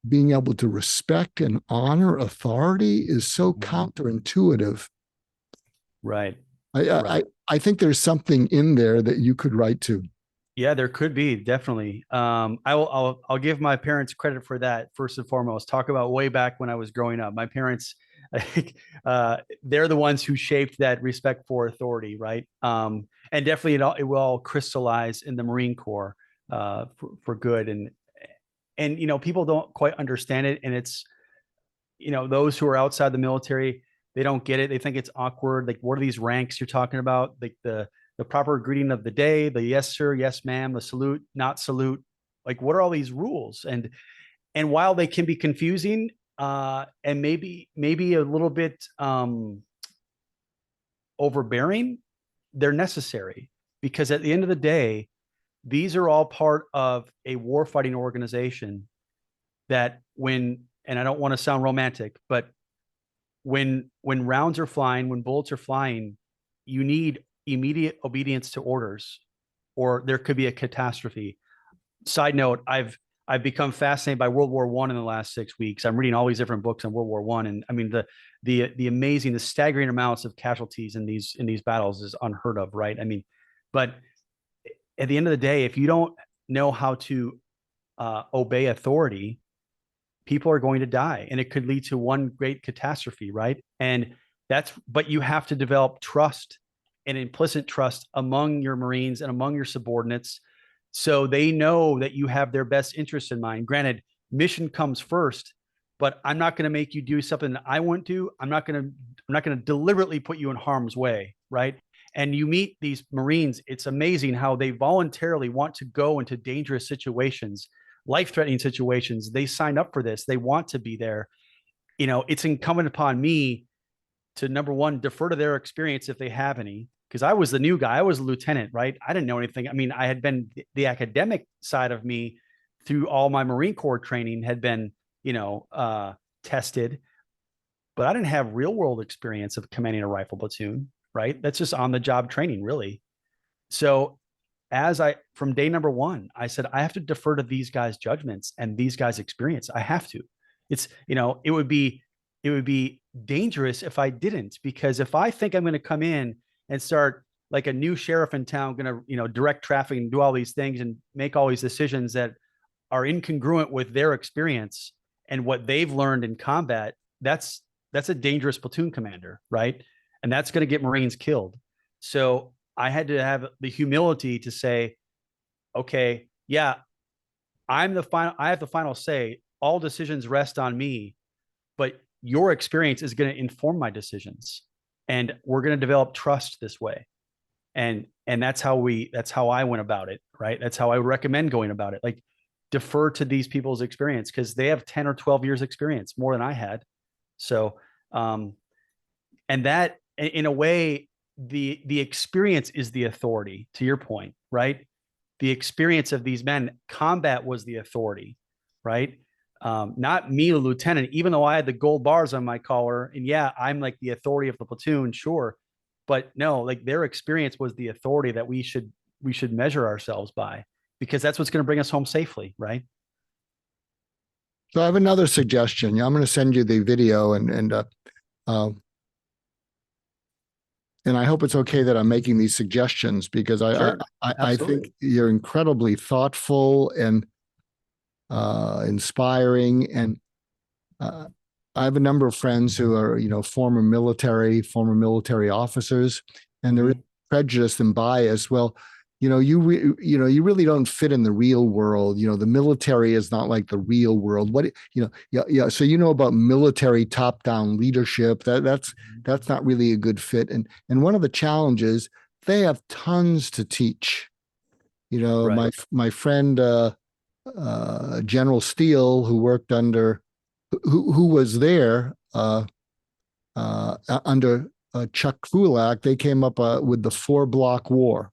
being able to respect and honor authority is so Mhm. counterintuitive. Right. I, Right. I, I think there's something in there that you could write to. Yeah, there could be definitely. I'll give my parents credit for that first and foremost. Talk about way back when I was growing up. My parents, I think, they're the ones who shaped that respect for authority, right? And definitely it will all crystallize in the Marine Corps for good. And people don't quite understand it, and it's those who are outside the military, they don't get it. They think it's awkward. Like, what are these ranks you're talking about? Like the proper greeting of the day, the yes sir, yes ma'am, the salute, not salute. Like, what are all these rules? And while they can be confusing, and maybe a little bit overbearing, they're necessary because at the end of the day, these are all part of a warfighting organization that and I don't want to sound romantic, but when rounds are flying, when bullets are flying, you need immediate obedience to orders, or there could be a catastrophe. Side note: I've become fascinated by World War One in the last 6 weeks. I'm reading all these different books on World War One, and I mean the amazing, the staggering amounts of casualties in these battles is unheard of, right? I mean, but at the end of the day, if you don't know how to obey authority, people are going to die and it could lead to one great catastrophe, right? But you have to develop trust and implicit trust among your Marines and among your subordinates so they know that you have their best interests in mind. Granted, mission comes first, but I'm not going to make you do something that I wouldn't do. I'm not going to deliberately put you in harm's way, right? And you meet these Marines, it's amazing how they voluntarily want to go into dangerous situations, life-threatening situations. They sign up for this. They want to be there. It's incumbent upon me to, number one, defer to their experience if they have any, because I was the new guy. I was a lieutenant, right? I didn't know anything. I mean, I had been the academic side of me through all my Marine Corps training had been, tested, but I didn't have real world experience of commanding a rifle platoon, right? That's just on the job training, really. So from day number one, I said, I have to defer to these guys' judgments and these guys' experience. I have to. It would be dangerous if I didn't, because if I think I'm going to come in and start like a new sheriff in town, going to, direct traffic and do all these things and make all these decisions that are incongruent with their experience and what they've learned in combat, that's a dangerous platoon commander, right? And that's going to get Marines killed. So I had to have the humility to say, okay, yeah, I have the final say. All decisions rest on me, but your experience is going to inform my decisions. And we're going to develop trust this way. And that's how I went about it, right? That's how I recommend going about it. Like, defer to these people's experience because they have 10 or 12 years experience more than I had. So um and that, in a way, the experience is the authority, to your point, right? The experience of these men, combat was the authority, right? Not me, the lieutenant, even though I had the gold bars on my collar. And yeah, I'm like the authority of the platoon, sure. But no, like, their experience was the authority that we should measure ourselves by, because that's what's going to bring us home safely, right? So I have another suggestion. I'm going to send you the video, uh, and I hope it's okay that I'm making these suggestions because I Sure. I, I think Absolutely. you're incredibly thoughtful, and inspiring. And uh, I have a number of friends who are, former military officers, and there is Mhm. prejudice and bias. Well, you really don't fit in the real world. The military is not like the real world. Yeah, yeah. So about military top-down leadership. That's not really a good fit. And one of the challenges, they have tons to teach. Right. My friend General Steele, who worked under, who was there under Chuck Pavlak. They came up with the 4 block war.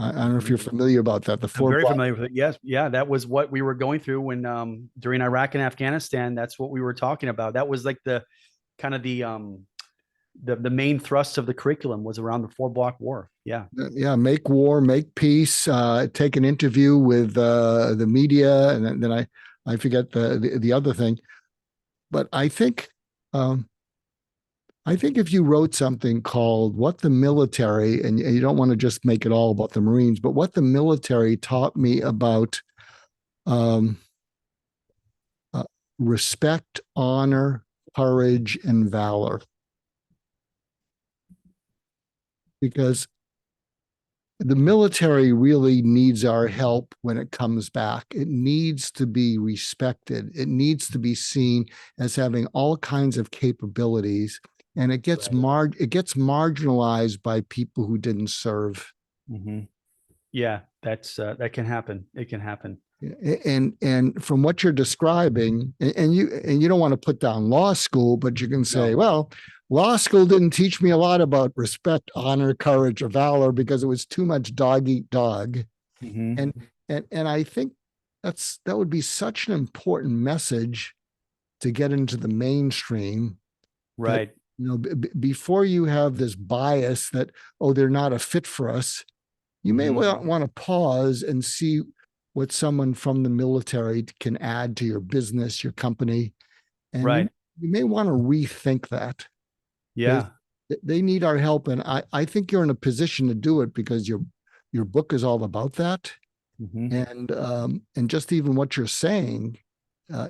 I don't know if you're Mhm. familiar about that. The I'm four very block. familiar with it. Yes. Yeah. That was what we were going through when, during Iraq and Afghanistan. That's what we were talking about. That was like the kind of the main thrust of the curriculum was around the 4 block war. Yeah. Yeah, make war, make peace. Take an interview with the media, and then I forget the other thing. But um, I think if you wrote something called "What the Military," and you don't want to just make it all about the Marines, but what the military taught me about um, uh, respect, honor, courage, and valor, because the military really needs our help when it comes back. It needs to be respected. It needs to be seen as having all kinds of capabilities, and Right. it gets marginalized by people who didn't serve. Hmm. Yeah. That can happen. It can happen. And from what you're describing, and you don't want to put down law school, but you can say, No. well, law school didn't teach me a lot about respect, honor, courage, or valor because it was too much dog eat dog. Hmm. And I think that would be such an important message to get into the mainstream, that Right. before you have this bias that, oh, they're not a fit for us, you may Hmm. want to pause and see what someone from the military can add to your business, your company, and you Right. you may want to rethink that, because Yeah. they need our help. And I think you're in a position to do it because your book is all about that. Hmm. And just even what you're saying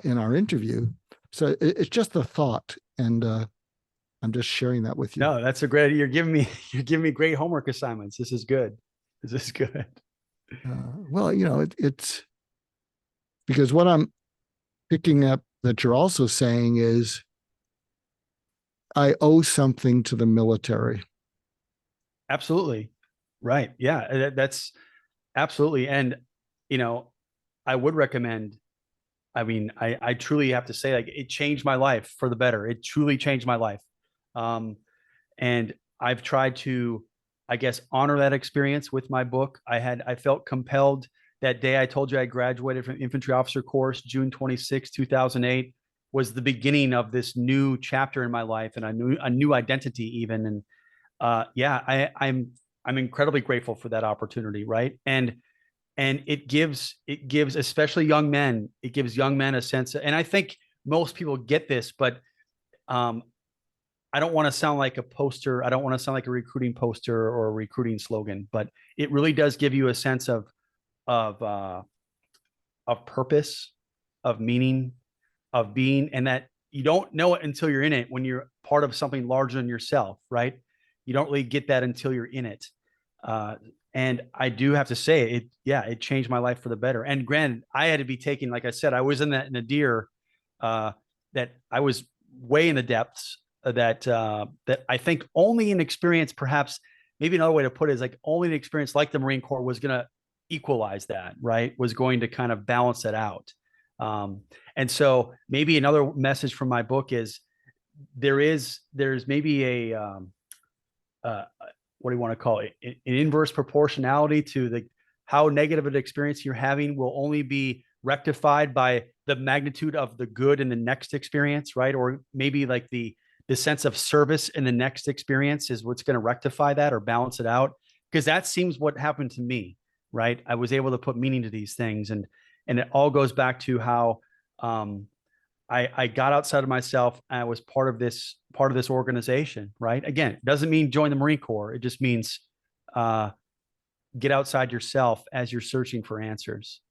in our interview. So it's just a thought, and I'm just sharing that with you. No, that's a great. You're giving me great homework assignments. This is good. This is good. Well, it's because what I'm picking up that you're also saying is, I owe something to the military. Absolutely. Right. Yeah. That's absolutely. And you know, I would recommend. I mean, I truly have to say, like, it changed my life for the better. It truly changed my life. Um, and I've tried to, I guess, honor that experience with my book. I felt compelled that day I told you I graduated from infantry officer course, June 26, 2008, was the beginning of this new chapter in my life and a new identity even. And yeah, I'm incredibly grateful for that opportunity, right? And it gives especially young men, it gives young men a sense of, and I think most people get this, but um, I don't want to sound like a poster. I don't want to sound like a recruiting poster or a recruiting slogan, but it really does give you a sense of uh, of purpose, of meaning, of being, and that you don't know it until you're in it. When you're part of something larger than yourself, right? You don't really get that until you're in it. Uh, and I do have to say, it, yeah, it changed my life for the better. And granted, I had to be taken, like I said, I was in that nadir, uh, that I was way in the depths, that I think only an experience, perhaps maybe another way to put it is like only an experience like the Marine Corps was going to equalize that, right? Was going to kind of balance it out. And so maybe another message from my book is there's maybe uh, what do you want to call it? An inverse proportionality to the how negative an experience you're having will only be rectified by the magnitude of the good in the next experience, right? Or maybe like the sense of service in the next experience is what's going to rectify that or balance it out. Because that seems what happened to me, right? I was able to put meaning to these things, and it all goes back to how um, I got outside of myself. I was part of this organization, right? Again, it doesn't mean join the Marine Corps. It just means uh, get outside yourself as you're searching for answers.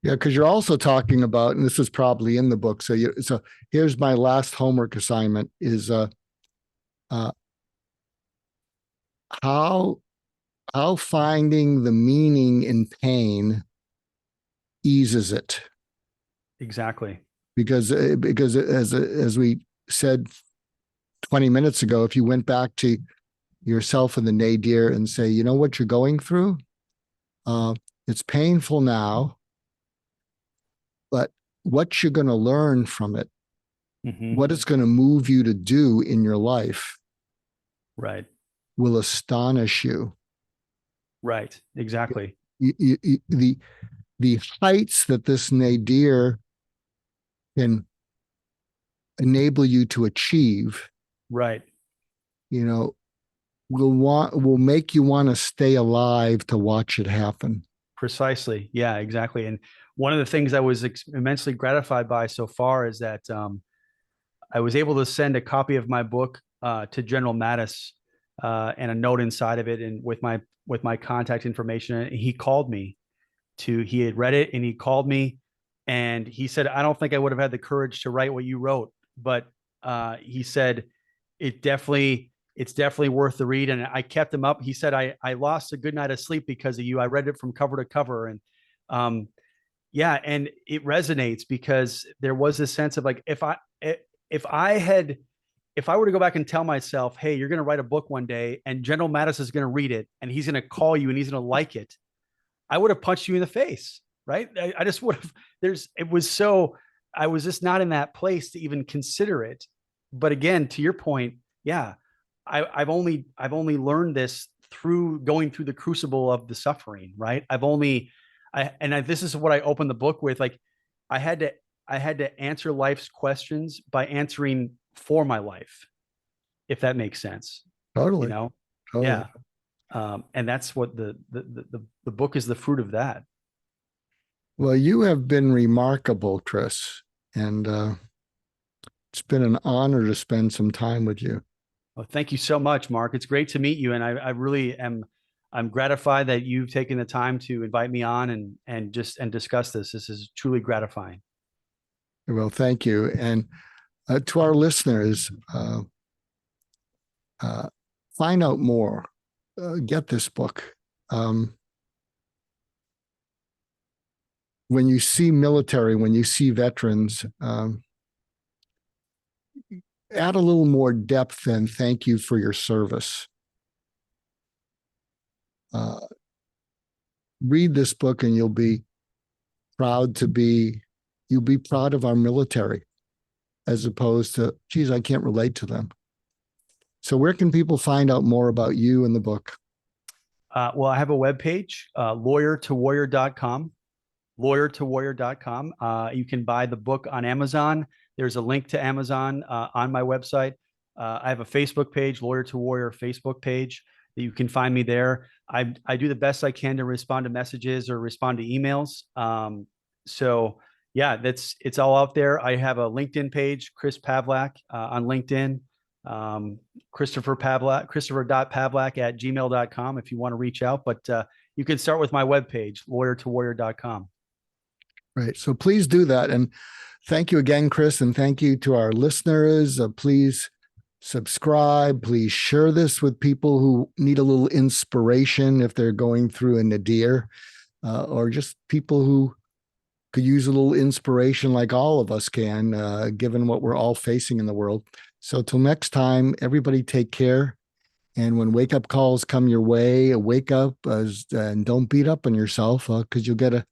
Yeah, because you're also talking about, and this is probably in the book. So here's my last homework assignment: is uh, how how finding the meaning in pain eases it. Exactly. Because as we said 20 minutes ago, if you went back to yourself in the nadir and say, you know what you're going through, uh, it's painful now, but what you're going to learn from it, Hmm. what it's going to move you to do in your life Right. will astonish you. Right. Exactly. The heights that this nadir can enable you to achieve, Right. you know, will make you want to stay alive to watch it happen. Precisely. Yeah, exactly. And one of the things I was immensely gratified by so far is that I was able to send a copy of my book to General Mattis and a note inside of it, and with my contact information. And he called me he had read it and he called me and he said, I don't think I would have had the courage to write what you wrote, but he said it's definitely worth the read. And I kept him up. He said, I lost a good night of sleep because of you. I read it from cover to cover. And um, yeah, and it resonates because there was this sense of like, if I had, if I were to go back and tell myself, hey, you're going to write a book one day and General Mattis is going to read it and he's going to call you and he's going to like it, I would have punched you in the face, right? I just would have. It was so. I was just not in that place to even consider it. But again, to your point, yeah, I've only learned this through going through the crucible of the suffering, right? This is what I opened the book with. Like, I had to I had to answer life's questions by answering for my life, if that makes sense. You Totally, know, totally. yeah. And that's what the book is the fruit of that. Well, you have been remarkable, Chris, and it's been an honor to spend some time with you. Well, thank you so much, Mark. It's great to meet you, and I really am. I'm gratified that you've taken the time to invite me on and discuss this. This is truly gratifying. Well, thank you, and to our listeners, uh, find out more. Get this book. Um, when you see military, when you see veterans, add a little more depth and thank you for your service. Uh, Read this book and proud to be, you'll be proud of our military as opposed to, geez, I can't relate to them. So where can people find out more about you and the book? Well, I have a webpage, lawyertowarrior.com, lawyertowarrior.com. You can buy the book on Amazon. There's a link to Amazon on my website. I have a Facebook page, Lawyer to Warrior Facebook page. You can find me there. I do the best I can to respond to messages or respond to emails. So yeah, it's all out there. I have a LinkedIn page, Chris Pavlak on LinkedIn. Christopher.Pavlak at gmail.com if you want to reach out. But you can start with my webpage, lawyertowarrior.com. Right. So please do that. And thank you again, Chris. And thank you to our listeners. Please subscribe. Please share this with people who need a little inspiration if they're going through a nadir, or just people who could use a little inspiration like all of us can, given what we're all facing in the world. So till next time, everybody take care. And when wake up calls come your way, wake up and don't beat up on yourself because you'll get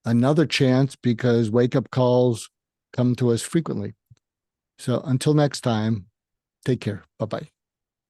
another chance because wake up calls come to us frequently. So until next time, take care. Bye bye.